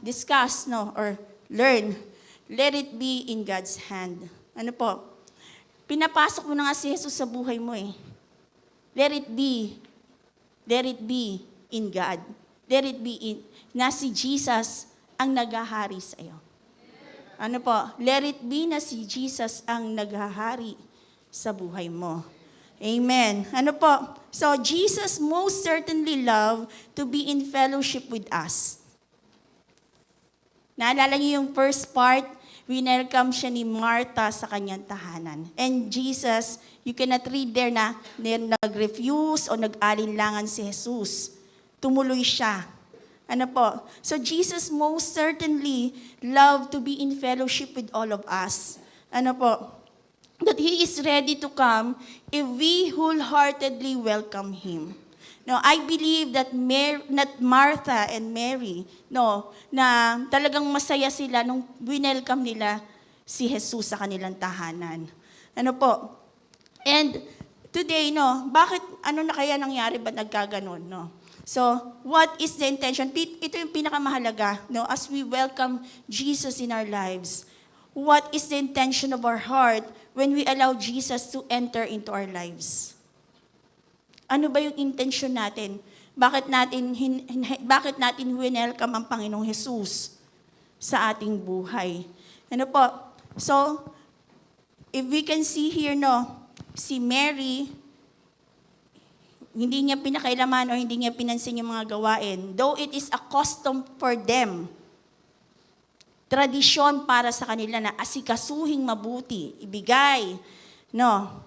discuss, no, or learn. Let it be in God's hand. Ano po? Pinapasok mo na nga si Jesus sa buhay mo eh. Let it be in God. Let it be in, na si Jesus ang naghahari sa iyo. Ano po? Let it be na si Jesus ang naghahari sa buhay mo. Amen. Ano po? So, Jesus most certainly loved to be in fellowship with us. Naalala niyo yung first part? Winelcome siya ni Martha sa kanyang tahanan. And Jesus, you cannot read there na nag-refuse o nag-alinlangan si Jesus. Tumuloy siya. Ano po? So Jesus most certainly loved to be in fellowship with all of us. Ano po? That He is ready to come if we wholeheartedly welcome Him. No, I believe that Martha and Mary, no, na talagang masaya sila nung winelcome nila si Jesus sa kanilang tahanan. Ano po? And today, no, bakit, ano na kaya nangyari ba nagkaganon, no? So, what is the intention? Ito yung pinakamahalaga, no, as we welcome Jesus in our lives. What is the intention of our heart when we allow Jesus to enter into our lives? Ano ba yung intention natin? Bakit natin winelcome ang Panginoong Jesus sa ating buhay? Ano po? So, if we can see here, no, si Mary, hindi niya pinakailaman o hindi niya pinansin yung mga gawain. Though it is a custom for them, tradisyon para sa kanila na asikasuhing mabuti, ibigay, no,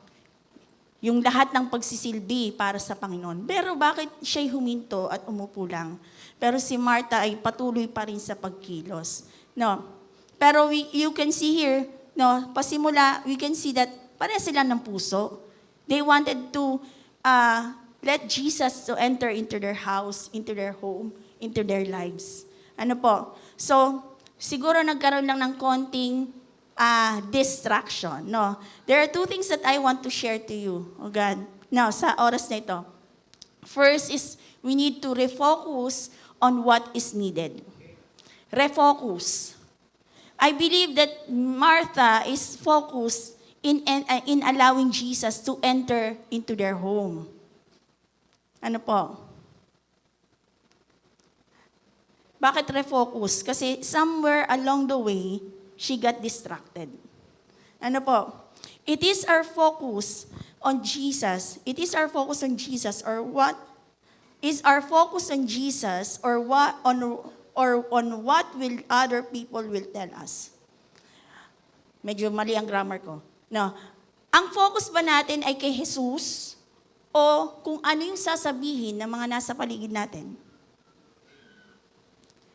yung lahat ng pagsisilbi para sa Panginoon. Pero bakit siya'y huminto at umupo lang? Pero si Martha ay patuloy pa rin sa pagkilos. No. Pero you can see here, no, pasimula, we can see that pareha sila ng puso. They wanted to let Jesus to enter into their house, into their home, into their lives. Ano po? So, siguro nagkaroon lang ng konting distraction. No. There are 2 things that I want to share to you, oh God. Now, sa oras na ito. First is, we need to refocus on what is needed. Refocus. I believe that Martha is focused in allowing Jesus to enter into their home. Ano po? Bakit refocus? Kasi somewhere along the way, she got distracted. Ano po? It is our focus on Jesus. It is our focus on Jesus, or what is our focus on Jesus, or what on what will other people will tell us? Medyo mali ang grammar ko. No. Ang focus ba natin ay kay Jesus o kung ano yung sasabihin ng mga nasa paligid natin?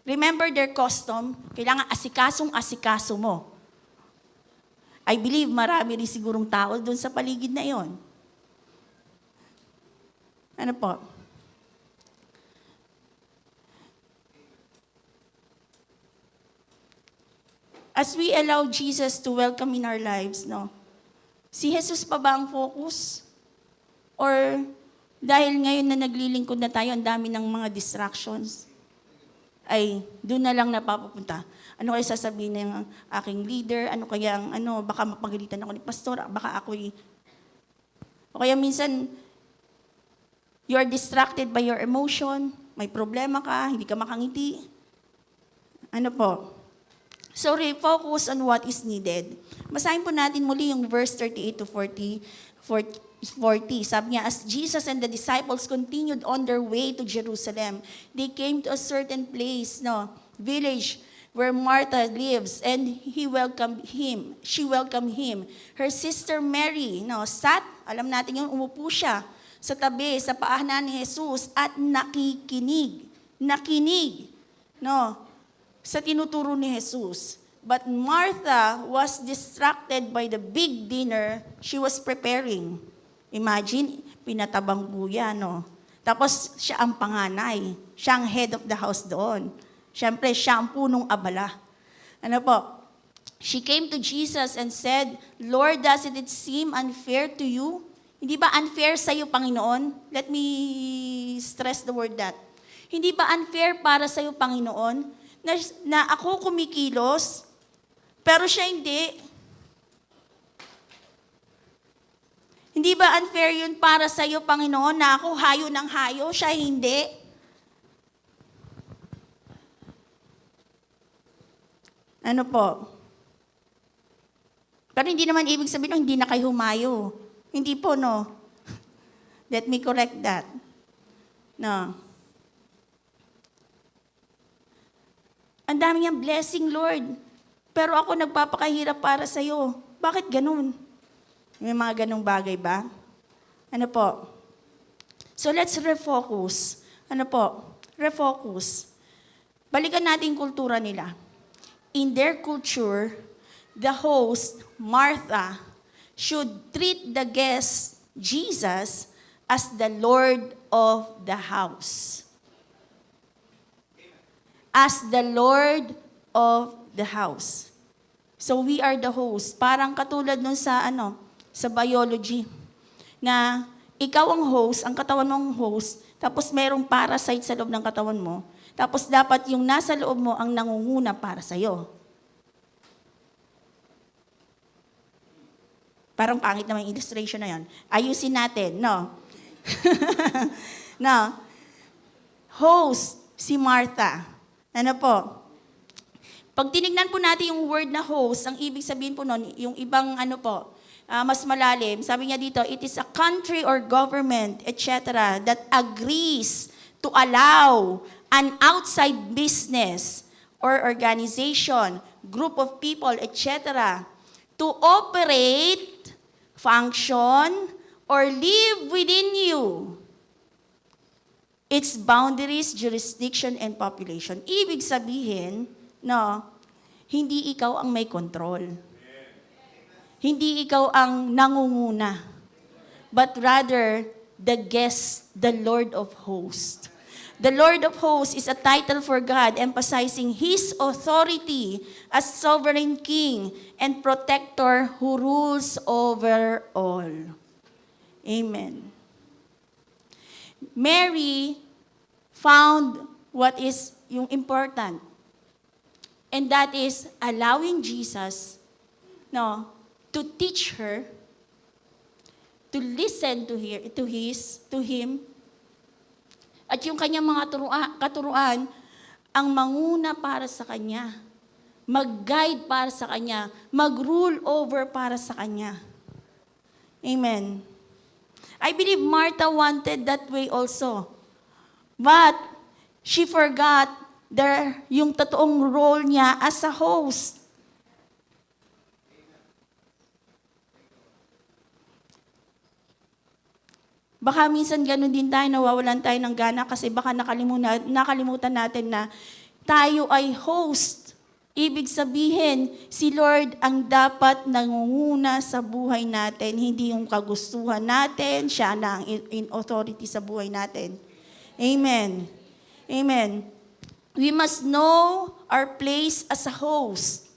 Remember their custom, kailangan asikaso mo. I believe marami rin sigurong tao doon sa paligid na iyon. Ano po? As we allow Jesus to welcome in our lives, no? Si Jesus pa ba ang focus? Or dahil ngayon na naglilingkod na tayo, ang dami ng mga distractions, ay doon na lang napapapunta. Ano kaya sasabihin ng aking leader? Ano kaya baka mapagalitan ako ni pastor, baka ako'y... O kaya minsan, You're distracted by your emotion. May problema ka, hindi ka makangiti. Ano po? So refocus on what is needed. Basahin po natin muli yung verse 38 to 40. Sabi niya, as Jesus and the disciples continued on their way to Jerusalem, they came to a certain place, village where Martha lives, and she welcomed him. Her sister Mary, sat, alam natin yun, umupo siya sa tabi, sa paanan ni Jesus at nakikinig, sa tinuturo ni Jesus. But Martha was distracted by the big dinner she was preparing. Imagine, pinatabang buya, Tapos, siya ang panganay. Siya ang head of the house doon. Siyempre, siya ang punong abala. Ano po? She came to Jesus and said, Lord, doesn't it seem unfair to you? Hindi ba unfair sa iyo, Panginoon? Let me stress the word that. Hindi ba unfair para sa iyo, Panginoon, na ako kumikilos, pero siya hindi? Hindi ba unfair yun para sa iyo, Panginoon, na ako hayo ng hayo, siya hindi? Ano po? Pero hindi naman ibig sabihin, hindi na kayo humayo. Hindi po, no? Let me correct that. No. Ang dami niyang blessing, Lord. Pero ako nagpapakahirap para sa iyo. Bakit ganun? May mga ganung bagay ba? Ano po? So let's refocus. Ano po? Refocus. Balikan natin yung kultura nila. In their culture, the host, Martha, should treat the guest, Jesus, as the Lord of the house. As the Lord of the house. So we are the host. Parang katulad nun sa sa biology, na ikaw ang host, ang katawan mo ang host, tapos merong parasite sa loob ng katawan mo, tapos dapat yung nasa loob mo ang nangunguna para sa'yo. Parang pangit naman yung illustration na yun. Ayusin natin, no? No. Host, si Martha. Ano po? Pag tinignan po natin yung word na host, ang ibig sabihin po nun, yung ibang mas malalim. Sabi niya dito, it is a country or government, etc., that agrees to allow an outside business or organization, group of people, etc., to operate, function, or live within you. Its boundaries, jurisdiction, and population. Ibig sabihin, hindi ikaw ang may control. Hindi ikaw ang nangunguna, but rather the guest, the Lord of hosts. The Lord of hosts is a title for God emphasizing His authority as sovereign King and protector who rules over all. Amen. Mary found what is yung important, and that is allowing Jesus, to teach her, to listen to him, at yung kanyang mga katuruan, ang manguna para sa kanya, mag-guide para sa kanya, mag-rule over para sa kanya. Amen. I believe Martha wanted that way also. But she forgot yung totoong role niya as a host. Baka minsan ganun din tayo, nawawalan tayo ng gana kasi baka nakalimutan natin na tayo ay host. Ibig sabihin, si Lord ang dapat nangunguna sa buhay natin, hindi yung kagustuhan natin, siya na ang in authority sa buhay natin. Amen. Amen. We must know our place as a host.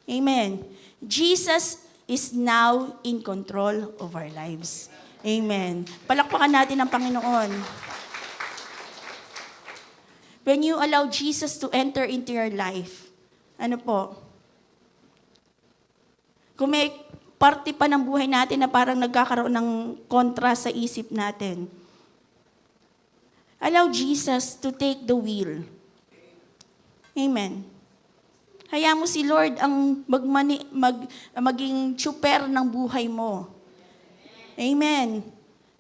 Amen. Jesus is now in control of our lives. Amen. Palakpakan natin ang Panginoon. When you allow Jesus to enter into your life, kung may parte pa ng buhay natin na parang nagkakaroon ng kontra sa isip natin, Allow Jesus to take the wheel. Amen. Hayaan mo si Lord ang maging tsuper ng buhay mo. Amen.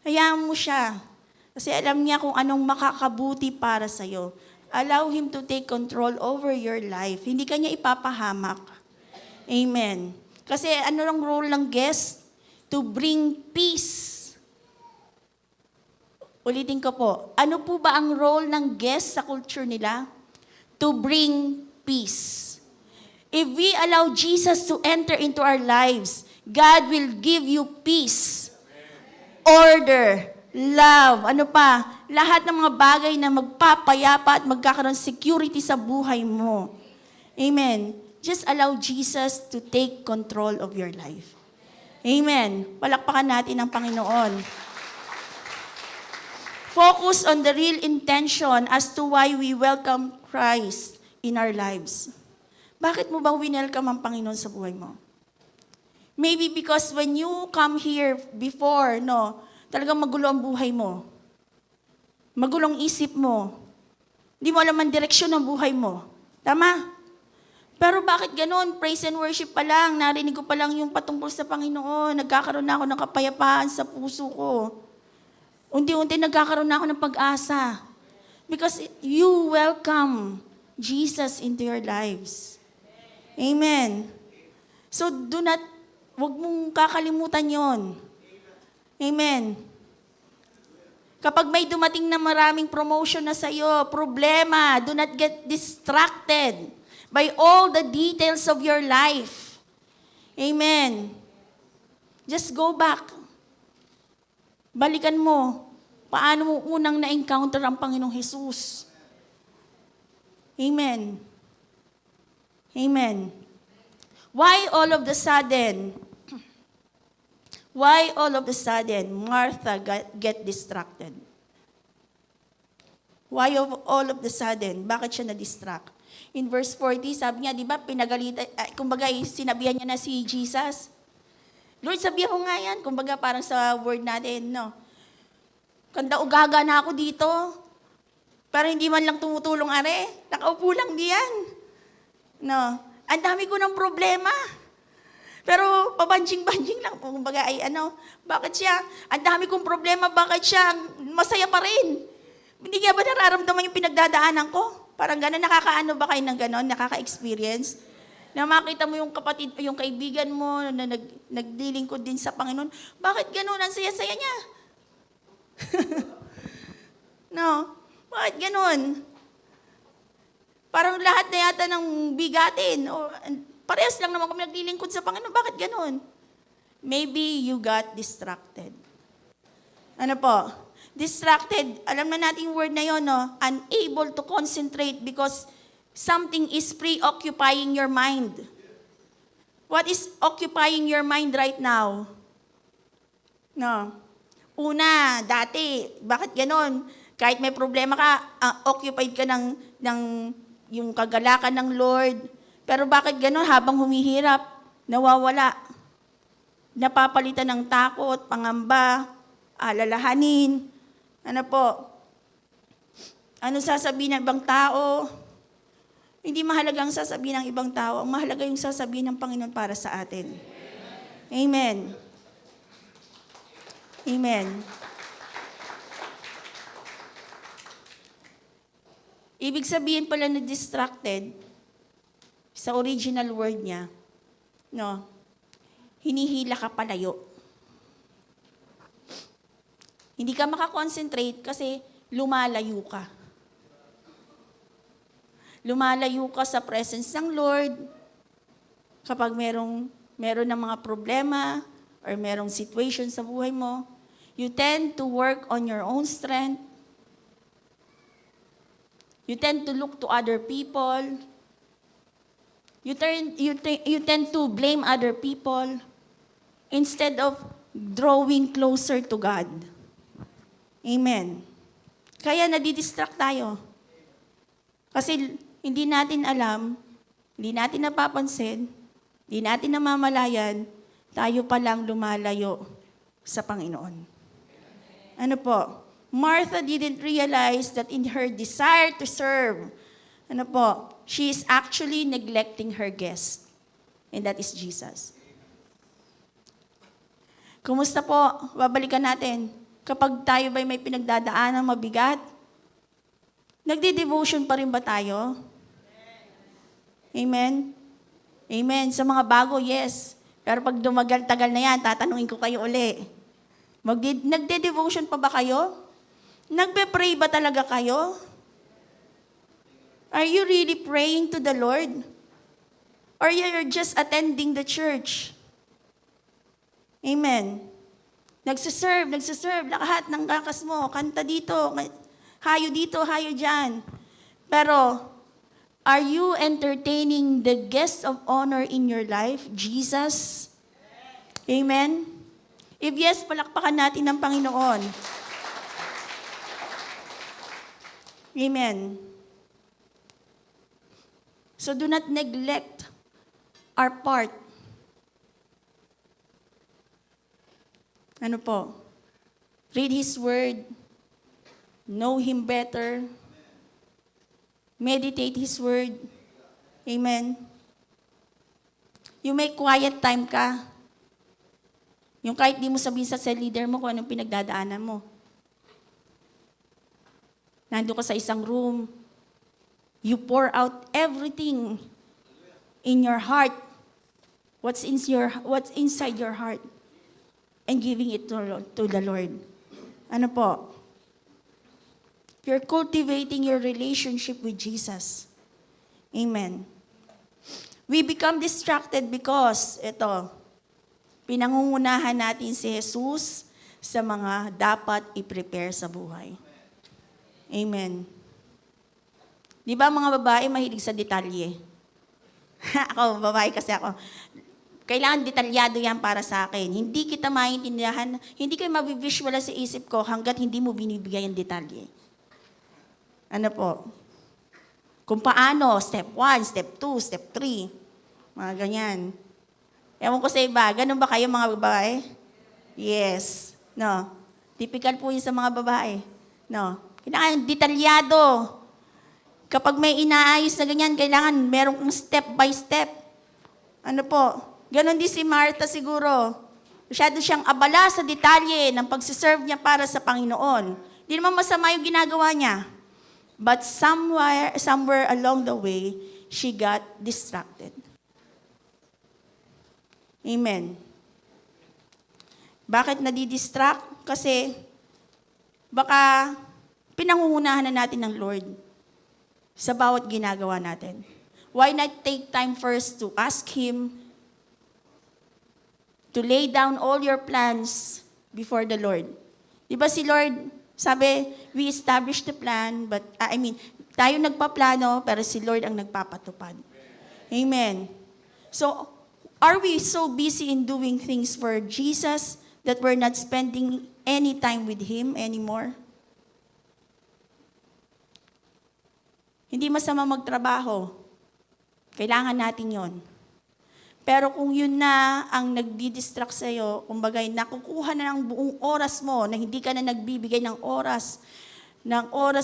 Hayaan mo siya. Kasi alam niya kung anong makakabuti para sa'yo. Allow Him to take control over your life. Hindi ka niya ipapahamak. Amen. Kasi ano lang role ng guest? To bring peace. Ulitin ko po. Ano po ba ang role ng guest sa culture nila? To bring peace. If we allow Jesus to enter into our lives, God will give you peace, order, love, ano pa, lahat ng mga bagay na magpapayapa at magkakaroon security sa buhay mo. Amen. Just allow Jesus to take control of your life. Amen. Palakpakan natin ang Panginoon. Focus on the real intention as to why we welcome Christ in our lives. Bakit mo bang winelcome ang Panginoon sa buhay mo? Maybe because when you come here before, talagang magulo ang buhay mo. Magulong isip mo. Hindi mo alam ang direksyon ng buhay mo. Tama? Pero bakit ganun? Praise and worship pa lang. Narinig ko pa lang yung patungkol sa Panginoon. Nagkakaroon na ako ng kapayapaan sa puso ko. Unti-unti nagkakaroon na ako ng pag-asa. Because you welcome Jesus into your lives. Amen. So wag mong kakalimutan yon. Amen. Kapag may dumating na maraming promotion na sa'yo, problema, do not get distracted by all the details of your life. Amen. Just go back. Balikan mo. Paano mo unang na-encounter ang Panginoong Jesus? Amen. Amen. Why all of the sudden Martha get distracted? Why all of the sudden? Bakit siya na-distract? In verse 40, sabi niya, di ba, kumbaga sinabihan niya na si Jesus. Lord, sabihan ko nga yan. Kumbaga parang sa word natin, Kanda ugaga na ako dito. Pero hindi man lang tumutulong are. Nakaupo lang diyan. Ang dami ko ng problema. Pero pabanjing-banjing lang. Kumbaga bakit siya? Ang dami kong problema, bakit siya masaya pa rin? Hindi nga ba nararamdaman yung pinagdadaanan ko? Parang gano'n, nakakaano ba kayo ng gano'n? Nakaka-experience? Na makita mo yung kapatid, yung kaibigan mo na naglilingkod din sa Panginoon. Bakit gano'n? Ang saya-saya niya. Bakit gano'n? Parang lahat na yata ng bigatin. Parehas lang naman kami naglilingkod sa Panginoon. Bakit gano'n? Maybe you got distracted. Ano po? Distracted. Alam na natin yung word na yun, unable to concentrate because something is preoccupying your mind. What is occupying your mind right now? Una, dati, bakit ganon? Kahit may problema ka, occupied ka ng yung kagalakan ng Lord. Pero bakit ganon? Habang humihirap, nawawala. Napapalitan ng takot, pangamba, alalahanin. Ano sasabihin ng ibang tao? Hindi mahalaga ang sasabihin ng ibang tao. Ang mahalaga yung sasabihin ng Panginoon para sa atin. Amen. Amen. Ibig sabihin pala na distracted, sa original word niya, hinihila ka palayo. Hindi ka makakonsentrate kasi lumalayo ka. Lumalayo ka sa presence ng Lord kapag meron ng mga problema or merong situation sa buhay mo. You tend to work on your own strength. You tend to look to other people. You tend to blame other people instead of drawing closer to God. Amen. Kaya nadidistract tayo. Kasi hindi natin alam, hindi natin napapansin, hindi natin namamalayan, tayo palang lumalayo sa Panginoon. Ano po? Martha didn't realize that in her desire to serve, she is actually neglecting her guest. And that is Jesus. Kumusta po? Babalikan natin. Kapag tayo ba'y may pinagdadaanan mabigat, nagde-devotion pa rin ba tayo? Amen? Amen. Sa mga bago, yes. Pero pag dumagal-tagal na yan, tatanungin ko kayo uli. Nagde-devotion pa ba kayo? Nagbe-pray ba talaga kayo? Are you really praying to the Lord? Or you're just attending the church? Amen. Nagsiserve, lahat ng kakas mo, kanta dito, hayo dito, hayo dyan. Pero, are you entertaining the guest of honor in your life, Jesus? Amen? If yes, palakpakan natin ng Panginoon. Amen. So do not neglect our part. Ano po? Read His Word. Know Him better. Meditate His Word. Amen. You make quiet time ka. Yung kahit di mo sabihin sa cell leader mo kung anong pinagdadaanan mo. Nandun ka sa isang room. You pour out everything in your heart. What's inside your heart. And giving it to the Lord. Ano po? You're cultivating your relationship with Jesus. Amen. We become distracted because, pinangungunahan natin si Jesus sa mga dapat i-prepare sa buhay. Amen. Di ba mga babae mahilig sa detalye? Ako, babae kasi ako. Kailangan detalyado yan para sa akin. Hindi kita maintindihan, hindi kayo mabivisual sa isip ko hanggat hindi mo binibigay ang detalye. Ano po? Kung paano, step 1, step 2, step 3. Mga ganyan. Ewan ko sa iba, ganun ba kayo mga babae? Yes. No. Typical po yun sa mga babae. No. Kailangan detalyado. Kapag may inaayos na ganyan, kailangan meron kang step by step. Ano po? Ganon din si Martha siguro. Masyado siyang abala sa detalye ng pagsiserve niya para sa Panginoon. Hindi naman masama yung ginagawa niya. But somewhere along the way, she got distracted. Amen. Bakit nadidistract? Kasi baka pinangungunahan na natin ng Lord sa bawat ginagawa natin. Why not take time first to ask Him to lay down all your plans before the Lord? Diba si Lord, sabi, we established the plan, but, tayo nagpaplano, pero si Lord ang nagpapatupad. Amen. So, are we so busy in doing things for Jesus that we're not spending any time with Him anymore? Hindi masama magtrabaho. Kailangan natin yon. Pero kung yun na ang nagdi-distract sa'yo, kumbagay, nakukuha na ng buong oras mo na hindi ka na nagbibigay ng oras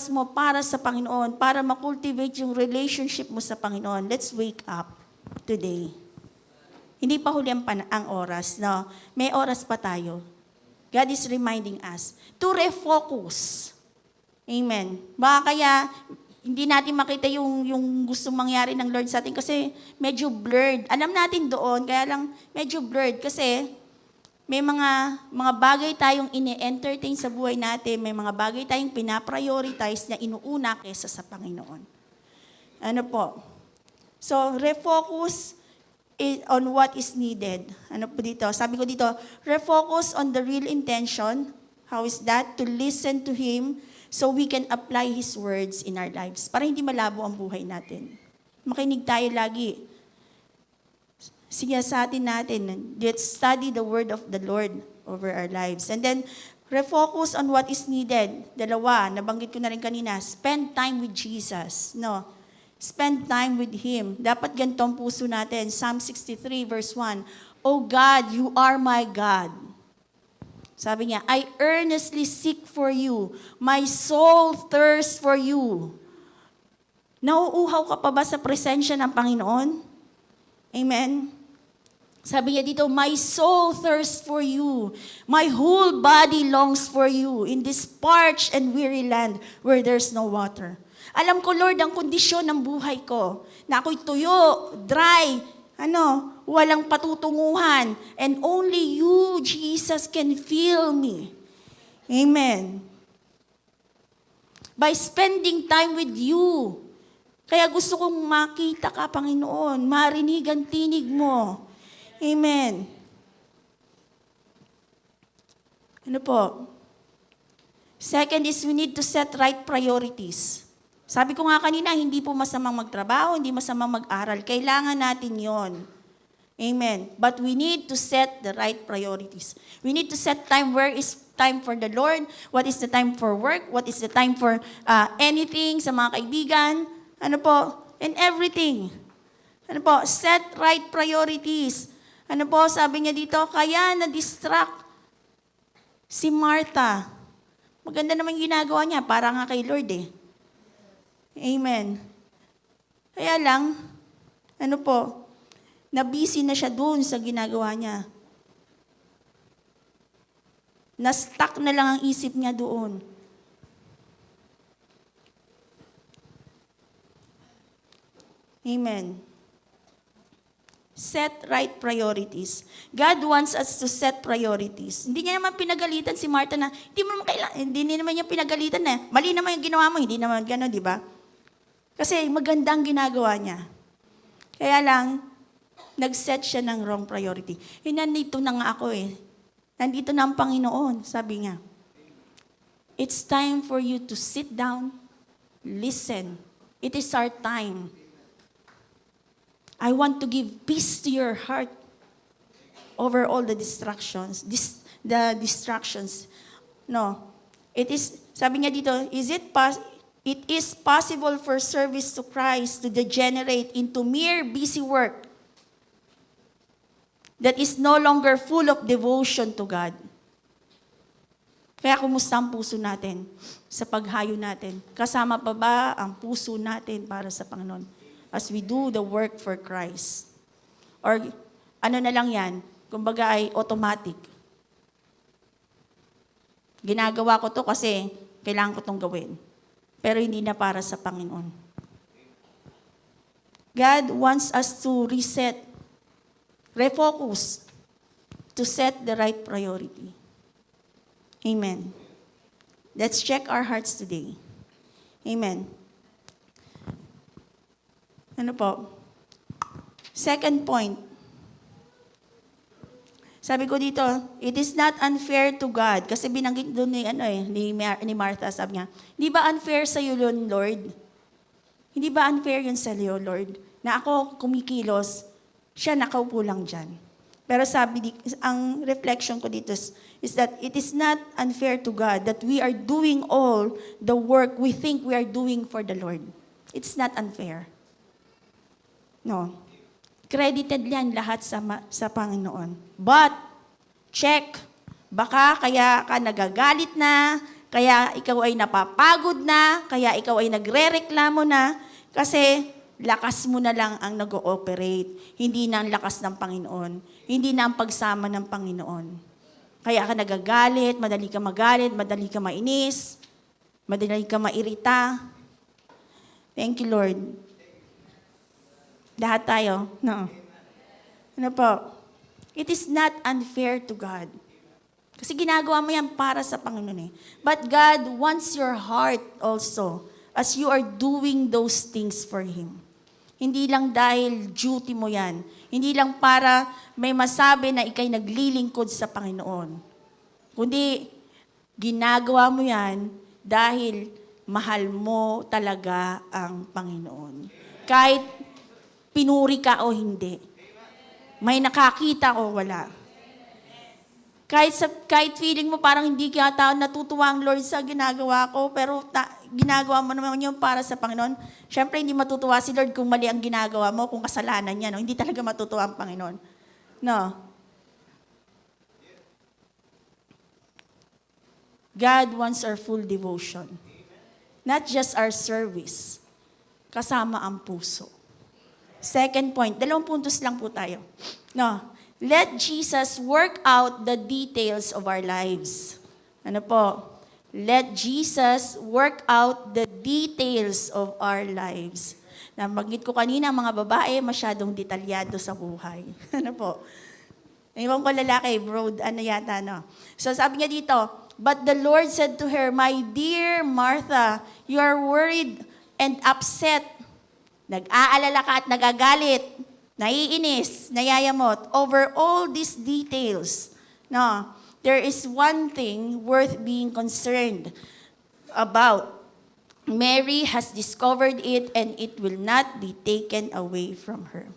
mo para sa Panginoon, para makultivate yung relationship mo sa Panginoon, let's wake up today. Hindi pa huli ang oras, no? May oras pa tayo. God is reminding us to refocus. Amen. Baka kaya hindi natin makita yung gustong mangyari ng Lord sa atin kasi medyo blurred. Alam natin doon, kaya lang medyo blurred kasi may mga bagay tayong ini-entertain sa buhay natin, may mga bagay tayong pinaprioritize na inuuna kaysa sa Panginoon. Ano po? So, refocus on what is needed. Ano po dito? Sabi ko dito, refocus on the real intention. How is that? To listen to Him so we can apply His words in our lives. Para hindi malabo ang buhay natin. Makinig tayo lagi. Sige sa atin natin, let's study the word of the Lord over our lives. And then, refocus on what is needed. Dalawa, nabanggit ko na rin kanina, spend time with Jesus. No, spend time with Him. Dapat ganito ang puso natin. Psalm 63 verse 1, O God, You are my God. Sabi niya, I earnestly seek for you. My soul thirsts for you. Nauuhaw ka pa ba sa presensya ng Panginoon? Amen? Sabi niya dito, my soul thirsts for you. My whole body longs for you in this parched and weary land where there's no water. Alam ko, Lord, ang kondisyon ng buhay ko, na ako'y tuyo, dry, walang patutunguhan. And only you, Jesus, can fill me. Amen. By spending time with you. Kaya gusto kong makita ka, Panginoon, marinig ang tinig mo. Amen. Ano po? Second is we need to set right priorities. Sabi ko nga kanina, hindi po masamang magtrabaho, hindi masamang mag-aral. Kailangan natin yon. Amen. But we need to set the right priorities. We need to set time. Where is time for the Lord? What is the time for work? What is the time for anything sa mga kaibigan? Ano po? And everything. Ano po? Set right priorities. Ano po? Sabi niya dito, kaya na-distract si Martha. Maganda naman ginagawa niya, para nga kay Lord eh. Amen. Kaya lang, ano po, na-busy na siya doon sa ginagawa niya. Na-stuck na lang ang isip niya doon. Amen. Set right priorities. God wants us to set priorities. Hindi niya naman pinagalitan si Martha na, hindi naman niya pinagalitan na, mali naman yung ginawa mo, hindi naman gano'n, di ba? Kasi magandang ginagawa niya. Kaya lang, nag-set siya ng wrong priority. Nandito na nga ako eh. Nandito na ang Panginoon, sabi niya. It's time for you to sit down, listen. It is our time. I want to give peace to your heart over all the distractions. No. It is, sabi niya dito, it is possible for service to Christ to degenerate into mere busy work that is no longer full of devotion to God. Kaya kumusta ang puso natin sa paghayo natin? Kasama pa ba ang puso natin para sa Panginoon? As we do the work for Christ. Or ano na lang yan, kumbaga ay automatic. Ginagawa ko to kasi kailangan ko tong gawin. Pero hindi na para sa Panginoon. God wants us to reset, refocus, to set the right priority. Amen. Let's check our hearts today. Amen. Ano po? Second point. Sabi ko dito, it is not unfair to God. Kasi binanggit doon ni Martha, sabi niya, hindi ba unfair sa iyo yun, Lord? Hindi ba unfair yun sa iyo, Lord? Na ako kumikilos, siya nakaupo lang dyan. Pero ang reflection ko dito is that it is not unfair to God that we are doing all the work we think we are doing for the Lord. It's not unfair. No. Credited yan lahat sa Panginoon. But, check. Baka kaya ka nagagalit na, kaya ikaw ay napapagod na, kaya ikaw ay nagre-reklamo na, kasi lakas mo na lang ang nag-ooperate. Hindi na ang lakas ng Panginoon. Hindi na ang pagsama ng Panginoon. Kaya ka nagagalit, madali ka mainis, madali ka mairita. Thank you, Lord. Lahat tayo? No. Ano po? It is not unfair to God. Kasi ginagawa mo yan para sa Panginoon eh. But God wants your heart also as you are doing those things for Him. Hindi lang dahil duty mo yan. Hindi lang para may masabi na ikay naglilingkod sa Panginoon. Kundi ginagawa mo yan dahil mahal mo talaga ang Panginoon. Kahit pinuri ka o hindi. May nakakita o wala. Kahit feeling mo parang hindi ka tao natutuwa ang Lord sa ginagawa ko, pero ginagawa mo naman yun para sa Panginoon. Siyempre, hindi matutuwa si Lord kung mali ang ginagawa mo, kung kasalanan niya. No? Hindi talaga matutuwa ang Panginoon. No. God wants our full devotion. Not just our service. Kasama ang puso. Second point, 2 puntos lang po tayo. No, let Jesus work out the details of our lives. Ano po? Let Jesus work out the details of our lives. Nabanggit ko kanina, mga babae, masyadong detalyado sa buhay. Ano po? Ewan ko lalaki, broad, ano yata, no? So sabi niya dito, but the Lord said to her, my dear Martha, you are worried and upset. Nag-aalala ka at nagagalit, naiinis, nayayamot over all these details. No, there is one thing worth being concerned about. Mary has discovered it and it will not be taken away from her.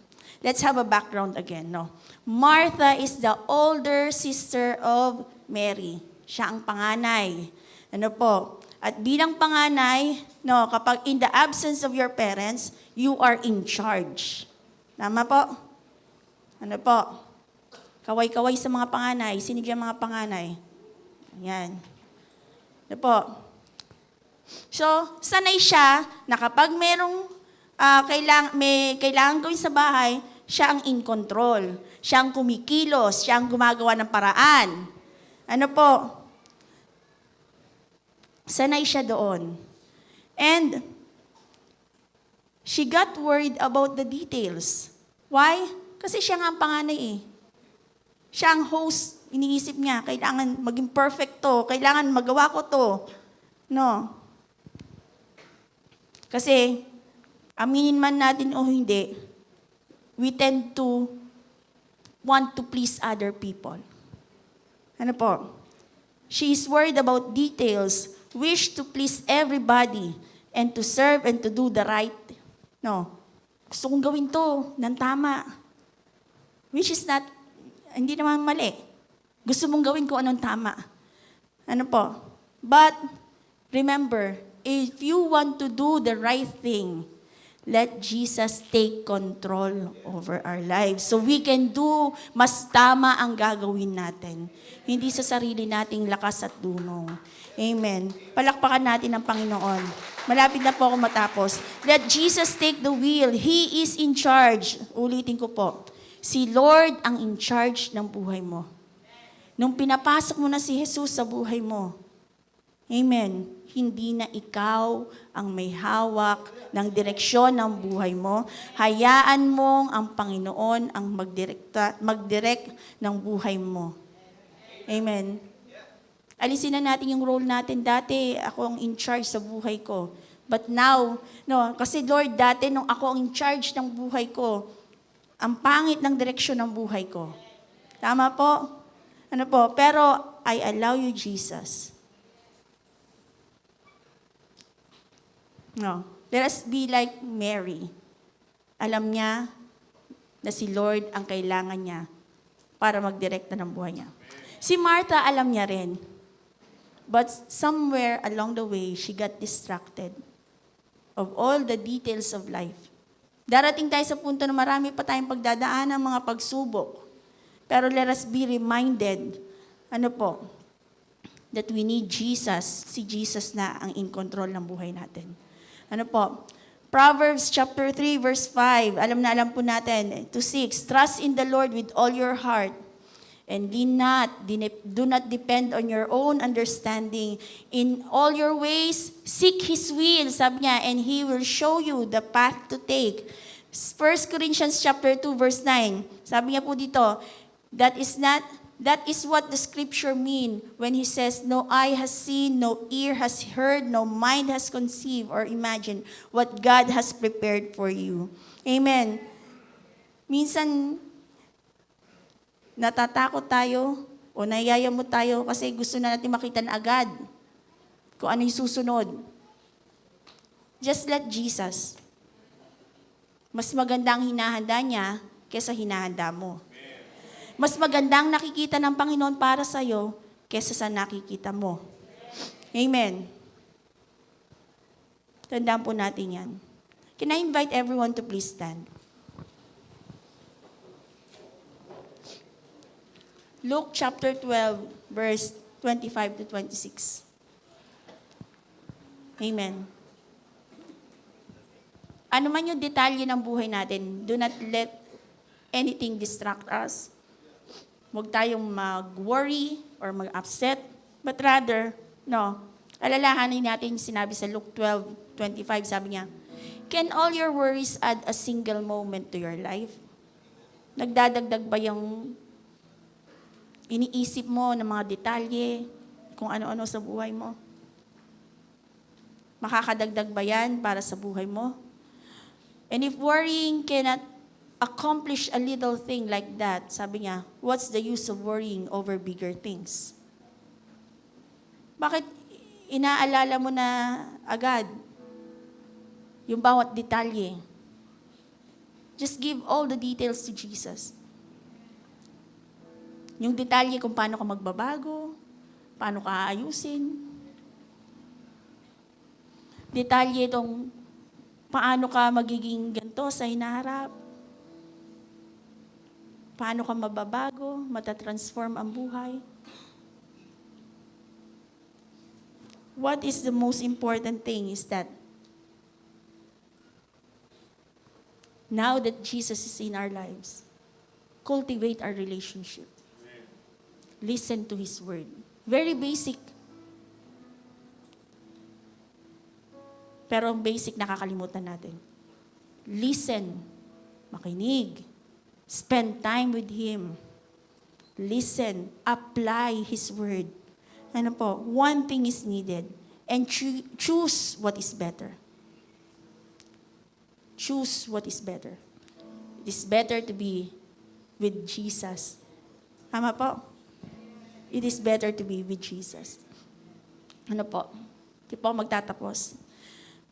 Let's have a background again. No, Martha is the older sister of Mary. Siya ang panganay. Ano po? At bilang panganay, no, kapag in the absence of your parents, you are in charge. Tama po? Ano po? Kaway-kaway sa mga panganay. Sino dyan mga panganay? Ayan. Ano po? So, sanay siya na kapag merong kailangan gawin sa bahay, siya ang in control. Siya ang kumikilos. Siya ang gumagawa ng paraan. Ano po? Sanay siya doon. And she got worried about the details. Why? Kasi siya nga ang panganay eh. Siya ang host. Iniisip niya, kailangan maging perfect to. Kailangan magawa ko to. No. Kasi, aminin man natin o hindi, we tend to want to please other people. Ano po? She is worried about details, wish to please everybody, and to serve and to do the right. No. Gusto kong gawin to, ng tama. Which is not, hindi naman mali. Gusto mong gawin kung anong tama. Ano po? But, remember, if you want to do the right thing, let Jesus take control over our lives. So we can do, mas tama ang gagawin natin. Hindi sa sarili nating lakas at dunong. Amen. Palakpakan natin ang Panginoon. Malapit na po ako matapos. Let Jesus take the wheel. He is in charge. Ulitin ko po. Si Lord ang in charge ng buhay mo. Nung pinapasok mo na si Jesus sa buhay mo, amen, hindi na ikaw ang may hawak ng direksyon ng buhay mo. Hayaan mong ang Panginoon ang mag-direct ng buhay mo. Amen. Alisin na natin yung role natin. Dati, ako ang in charge sa buhay ko. But now, no, kasi Lord, dati nung ako ang in charge ng buhay ko, ang pangit ng direksyon ng buhay ko. Tama po? Ano po? Pero, I allow you, Jesus. No. Let us be like Mary. Alam niya na si Lord ang kailangan niya para magdirekta ng buhay niya. Si Martha, alam niya rin. But somewhere along the way, she got distracted of all the details of life. Darating tayo sa punto na marami pa tayong pagdadaan ng mga pagsubok. Pero let us be reminded, ano po, that we need Jesus. Si Jesus na ang in control ng buhay natin. Ano po? Proverbs chapter 3 verse 5. Alam na alam po natin. To 6. Trust in the Lord with all your heart. And do not depend on your own understanding. In all your ways, seek His will, sabi niya, and He will show you the path to take. 1 Corinthians chapter 2 verse 9. Sabi niya po dito, that is what the scripture mean when he says, no eye has seen, no ear has heard, no mind has conceived or imagined what God has prepared for you. Amen. Minsan, natatakot tayo o nayayamot tayo kasi gusto na natin makita na agad kung ano yung susunod. Just let Jesus. Mas maganda ang hinahanda niya kesa hinahanda mo. Mas magandang nakikita ng Panginoon para sa'yo kesa sa nakikita mo. Amen. Tandaan po natin yan. Can I invite everyone to please stand? Luke chapter 12, verse 25 to 26. Amen. Ano man yung detalye ng buhay natin, do not let anything distract us. Huwag tayong mag-worry or mag-upset, but rather, no, alalahanin natin yung sinabi sa Luke 12:25, sabi niya, can all your worries add a single moment to your life? Nagdadagdag ba yung iniisip mo ng mga detalye, kung ano-ano sa buhay mo? Makakadagdag ba yan para sa buhay mo? And if worrying cannot accomplish a little thing like that, sabi niya, what's the use of worrying over bigger things? Bakit inaalala mo na agad yung bawat detalye? Just give all the details to Jesus. Yung detalye kung paano ka magbabago, paano ka aayusin. Detalye itong paano ka magiging ganito sa hinaharap. Paano ka mababago, matatransform ang buhay. What is the most important thing is that now that Jesus is in our lives, cultivate our relationship. Listen to His word. Very basic. Pero ang basic nakakalimutan natin. Listen. Makinig. Spend time with Him. Listen. Apply His word. Ano po? One thing is needed. And choose what is better. Choose what is better. It is better to be with Jesus. Tama po? It is better to be with Jesus. Ano po? Di po magtatapos.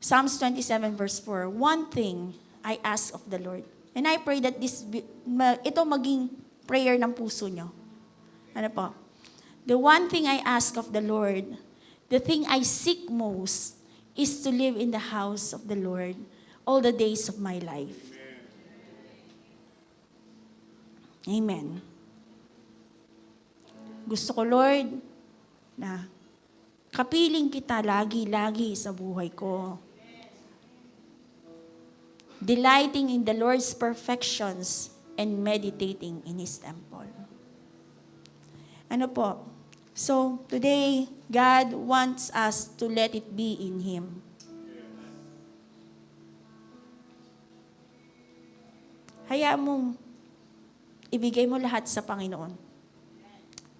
Psalms 27 verse 4, one thing I ask of the Lord. And I pray that ito maging prayer ng puso nyo. Ano po? The one thing I ask of the Lord, the thing I seek most, is to live in the house of the Lord all the days of my life. Amen. Gusto ko, Lord, na kapiling kita lagi-lagi sa buhay ko. Delighting in the Lord's perfections and meditating in His temple. Ano po? So, today, God wants us to let it be in Him. Hayaan mong ibigay mo lahat sa Panginoon.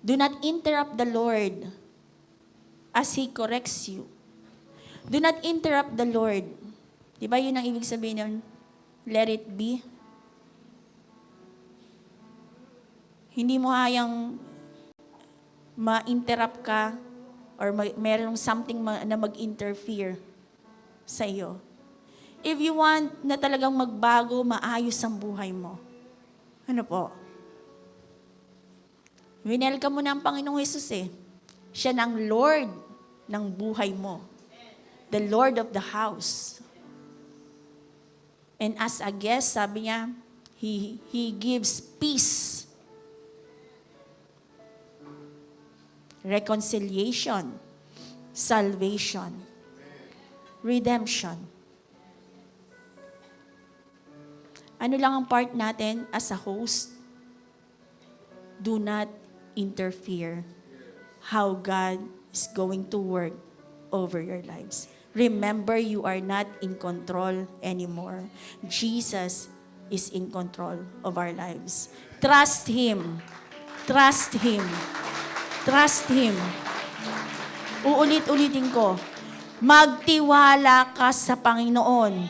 Do not interrupt the Lord as He corrects you. Do not interrupt the Lord. Di ba yun ang ibig sabihin nun? Let it be. Hindi mo hayang ma-interrupt ka or merong something na mag-interfere sa iyo. If you want na talagang magbago, maayos ang buhay mo. Ano po? Winelcome mo na ang Panginoong Jesus eh. Siya ng Lord ng buhay mo. The Lord of the house. And as a guest, sabi niya, He gives peace, reconciliation, salvation, redemption. Ano lang ang part natin as a host? Do not interfere how God is going to work over your lives. Remember, you are not in control anymore. Jesus is in control of our lives. Trust Him. Trust Him. Trust Him. Uulit-ulitin ko. Magtiwala ka sa Panginoon.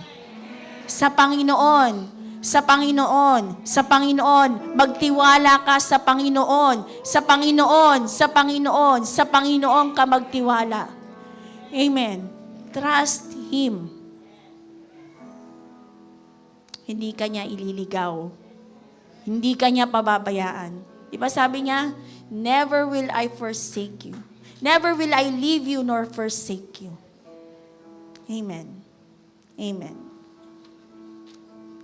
Sa Panginoon. Sa Panginoon. Sa Panginoon. Magtiwala ka sa Panginoon. Sa Panginoon. Sa Panginoon. Sa Panginoon ka magtiwala. Amen. Trust Him. Hindi ka niya ililigaw. Hindi ka niya pababayaan. Diba sabi niya, never will I forsake you. Never will I leave you nor forsake you. Amen. Amen.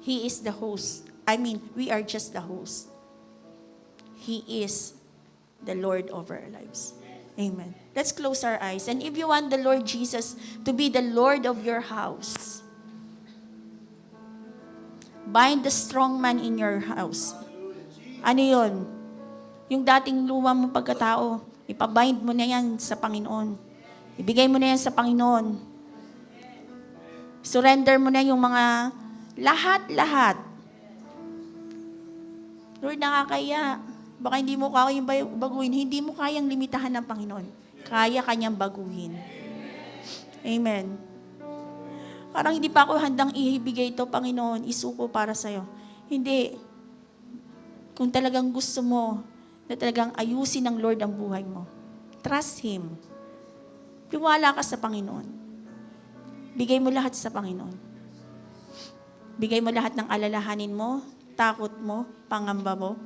He is the host. We are just the host. He is the Lord over our lives. Amen. Let's close our eyes. And if you want the Lord Jesus to be the Lord of your house, bind the strong man in your house. Ano yun? Yung dating luma mong pagkatao, ipabind mo na yan sa Panginoon. Ibigay mo na yan sa Panginoon. Surrender mo na yung mga lahat-lahat. Lord, nakakaya. Baka hindi mo kayang baguhin. Hindi mo kayang limitahan ng Panginoon. Kaya kanyang baguhin. Amen. Parang hindi pa ako handang ibigay ito, Panginoon, isuko para sa'yo. Hindi. Kung talagang gusto mo na talagang ayusin ng Lord ang buhay mo, trust Him. Tiwala ka sa Panginoon. Bigay mo lahat sa Panginoon. Bigay mo lahat ng alalahanin mo, takot mo, pangamba mo,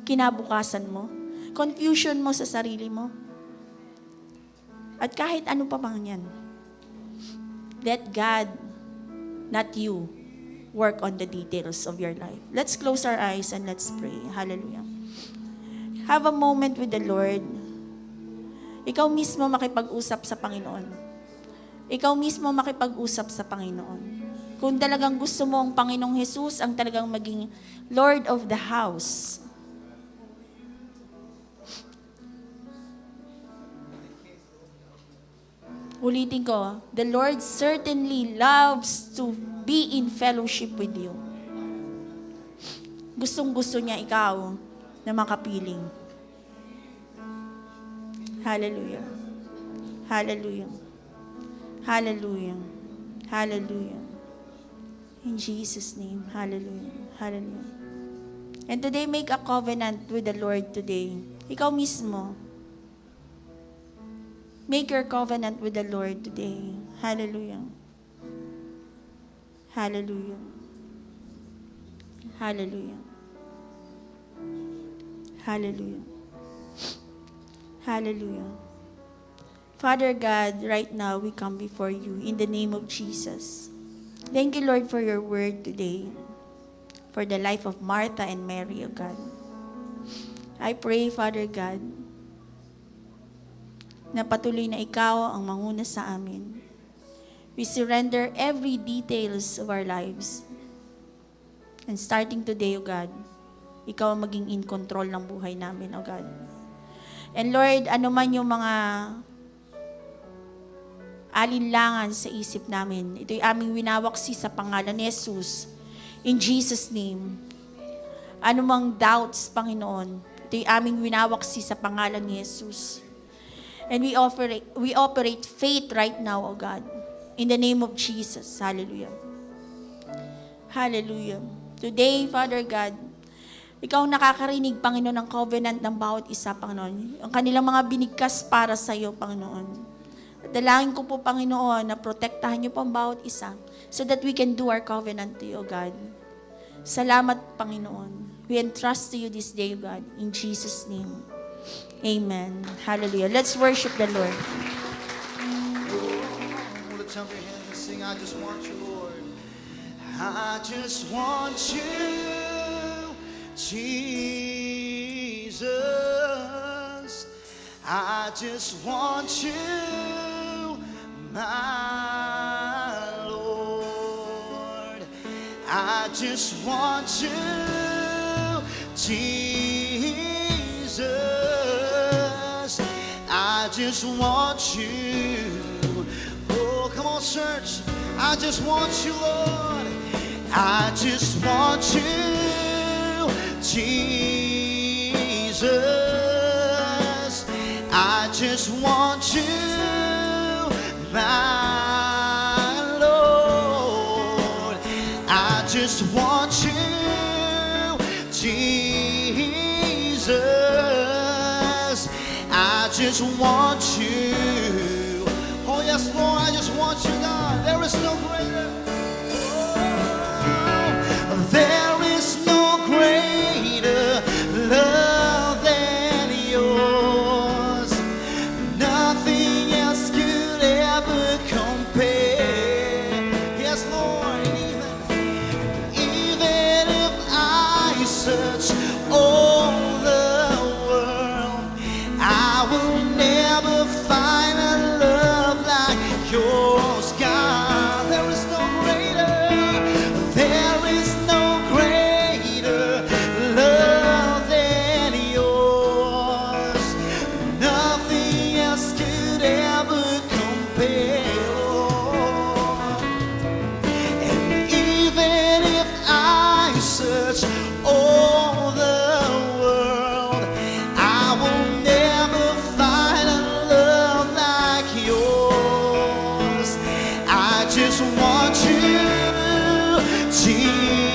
kinabukasan mo, confusion mo sa sarili mo. At kahit ano pa bang yan, let God, not you, work on the details of your life. Let's close our eyes and let's pray. Hallelujah. Have a moment with the Lord. Ikaw mismo makipag-usap sa Panginoon. Ikaw mismo makipag-usap sa Panginoon. Kung talagang gusto mo ang Panginoong Jesus ang talagang maging Lord of the house. Ulitin ko, the Lord certainly loves to be in fellowship with you. Gustong-gusto niya ikaw na makapiling. Hallelujah. Hallelujah. Hallelujah. Hallelujah. In Jesus' name, hallelujah. Hallelujah. And today, make a covenant with the Lord today. Ikaw mismo. Make your covenant with the Lord today. Hallelujah. Hallelujah. Hallelujah. Hallelujah. Hallelujah. Father God, right now we come before you in the name of Jesus. Thank you, Lord, for your word today, for the life of Martha and Mary, O God. I pray, Father God, na patuloy na ikaw ang manguna sa amin. We surrender every details of our lives. And starting today, O God, ikaw ang maging in control ng buhay namin, O God. And Lord, ano man yung mga alinlangan sa isip namin, ito'y aming winawaksi sa pangalan ni Jesus. In Jesus' name. Ano mang doubts, Panginoon, ito'y aming winawaksi sa pangalan ni Jesus. And we operate faith right now, O God. In the name of Jesus. Hallelujah. Hallelujah. Today, Father God, ikaw nakakarinig, Panginoon, ng covenant ng bawat isa, Panginoon. Ang kanilang mga binigkas para sa iyo, Panginoon. At dalangin ko po, Panginoon, na protektahan niyo po ang bawat isa so that we can do our covenant to you, O God. Salamat, Panginoon. We entrust to you this day, O God. In Jesus' name. Amen. Hallelujah. Let's worship the Lord. Let's jump your hands and sing, I just want you, Lord. I just want you, Jesus. I just want you, my Lord. I just want you, Jesus. I just want you. Oh, come on, church. I just want you, Lord. I just want you, Jesus. I just want you, my Lord. I just want you, Jesus. I just want you. Oh yes, Lord, I just want you, God. There is no greater. Oh, there is no greater love than yours. Nothing else could ever compare. Yes, Lord, even if I search all the world, I will never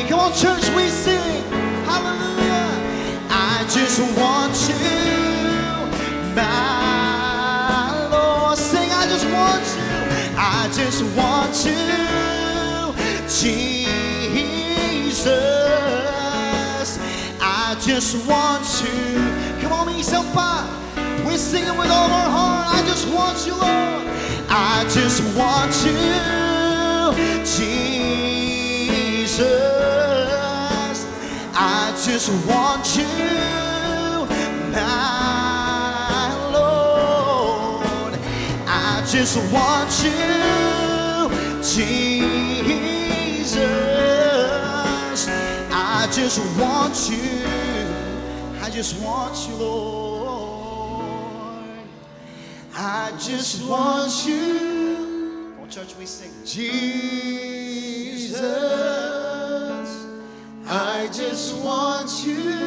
Come on, church, we sing. Hallelujah. I just want you, my Lord. Sing, I just want you. I just want you, Jesus. I just want you. Come on, minsan pa. We're singing with all our heart. I just want you, Lord. I just want you, Jesus. I just want you, my Lord. I just want you, Jesus. I just want you. I just want you, Lord. I just want you. Come on, church, we sing. Jesus, I just want you.